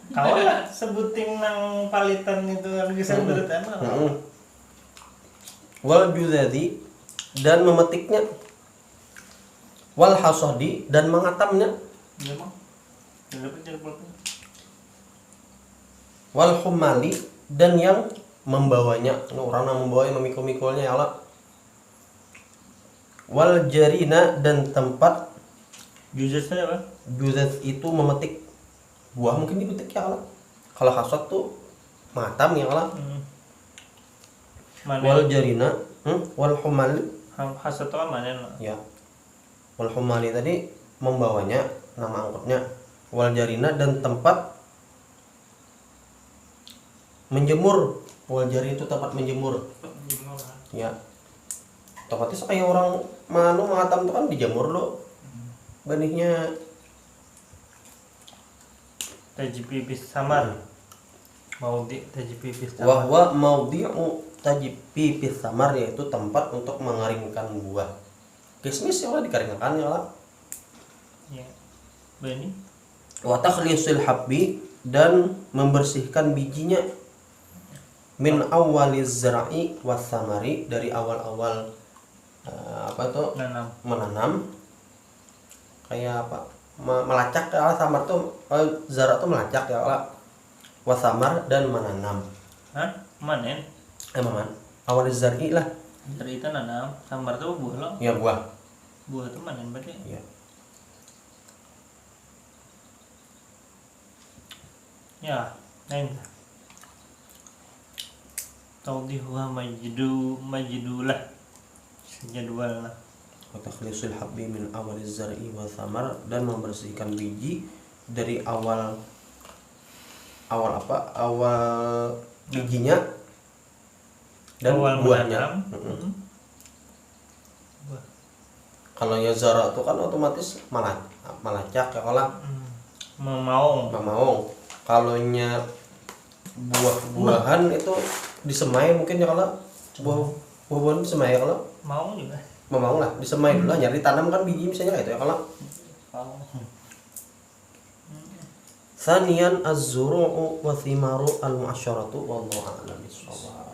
Kawan sebuting nang palitan itu kan bisa berutan. Wal juzadi, dan memetiknya. Wal hasadi, dan mengatamnya. Memang. Dapat jeruk. Wal humali, dan yang membawanya. Orang yang membawanya memikul-mikulnya ya Allah. Wal jarina, dan tempat. Juzasnya apa? Juzat itu memetik buah, mungkin dipetik ya Allah. Kalau hasad tuh mengatam ya Allah. Wal jarina, wal humali. Hasad itu mana? Ya. Wal humali tadi membawanya, nama angkutnya. Wal jarina, dan tempat menjemur. Wal jari itu tempat menjemur. Ya. Otomatis kayak orang mengatam itu kan dijemur lo. Benihnya Tajpipis samar. Maudi tajpipis samar. wahwa maudhi'u tajpipis samar, yaitu tempat untuk mengeringkan buah. Kismis ya Allah dikeringkan ya Allah. Ya. Beni. Wa takhlisul habbi, dan membersihkan bijinya. Min awwaliz zar'i was samari, dari awal-awal menanam. Kayak apa? Melacak ya Allah, samar tuh zara tuh melacak ya Allah. Wasamar, dan menanam. Hah? Manen? Maman. Awaliz zar'i lah. Dari itu nanam. Sambar tuh buah lo. Ya buah. Buah tuh manen berarti. Ya. Ya, lain. Tawdihuha majdulah. Sejadwal lah. Wa takhlisul habbi min awaliz zar'i wa samar, dan membersihkan biji dari awal bijinya dan Awal buahnya. menanam. Buah. Kalau ya zara itu kan otomatis melacak ya kalau memaung. Kalau nya buah-buahan itu disemai mungkin ya kalau buah-buahan disemai ya kalau Mau juga. memaung lah, disemai dulu lah, nyari tanam kan biji misalnya kayak itu ya kalau. Sanian az-zuru'u wa thimaru al-mu'asyaratu wallahu a'lam bissawab.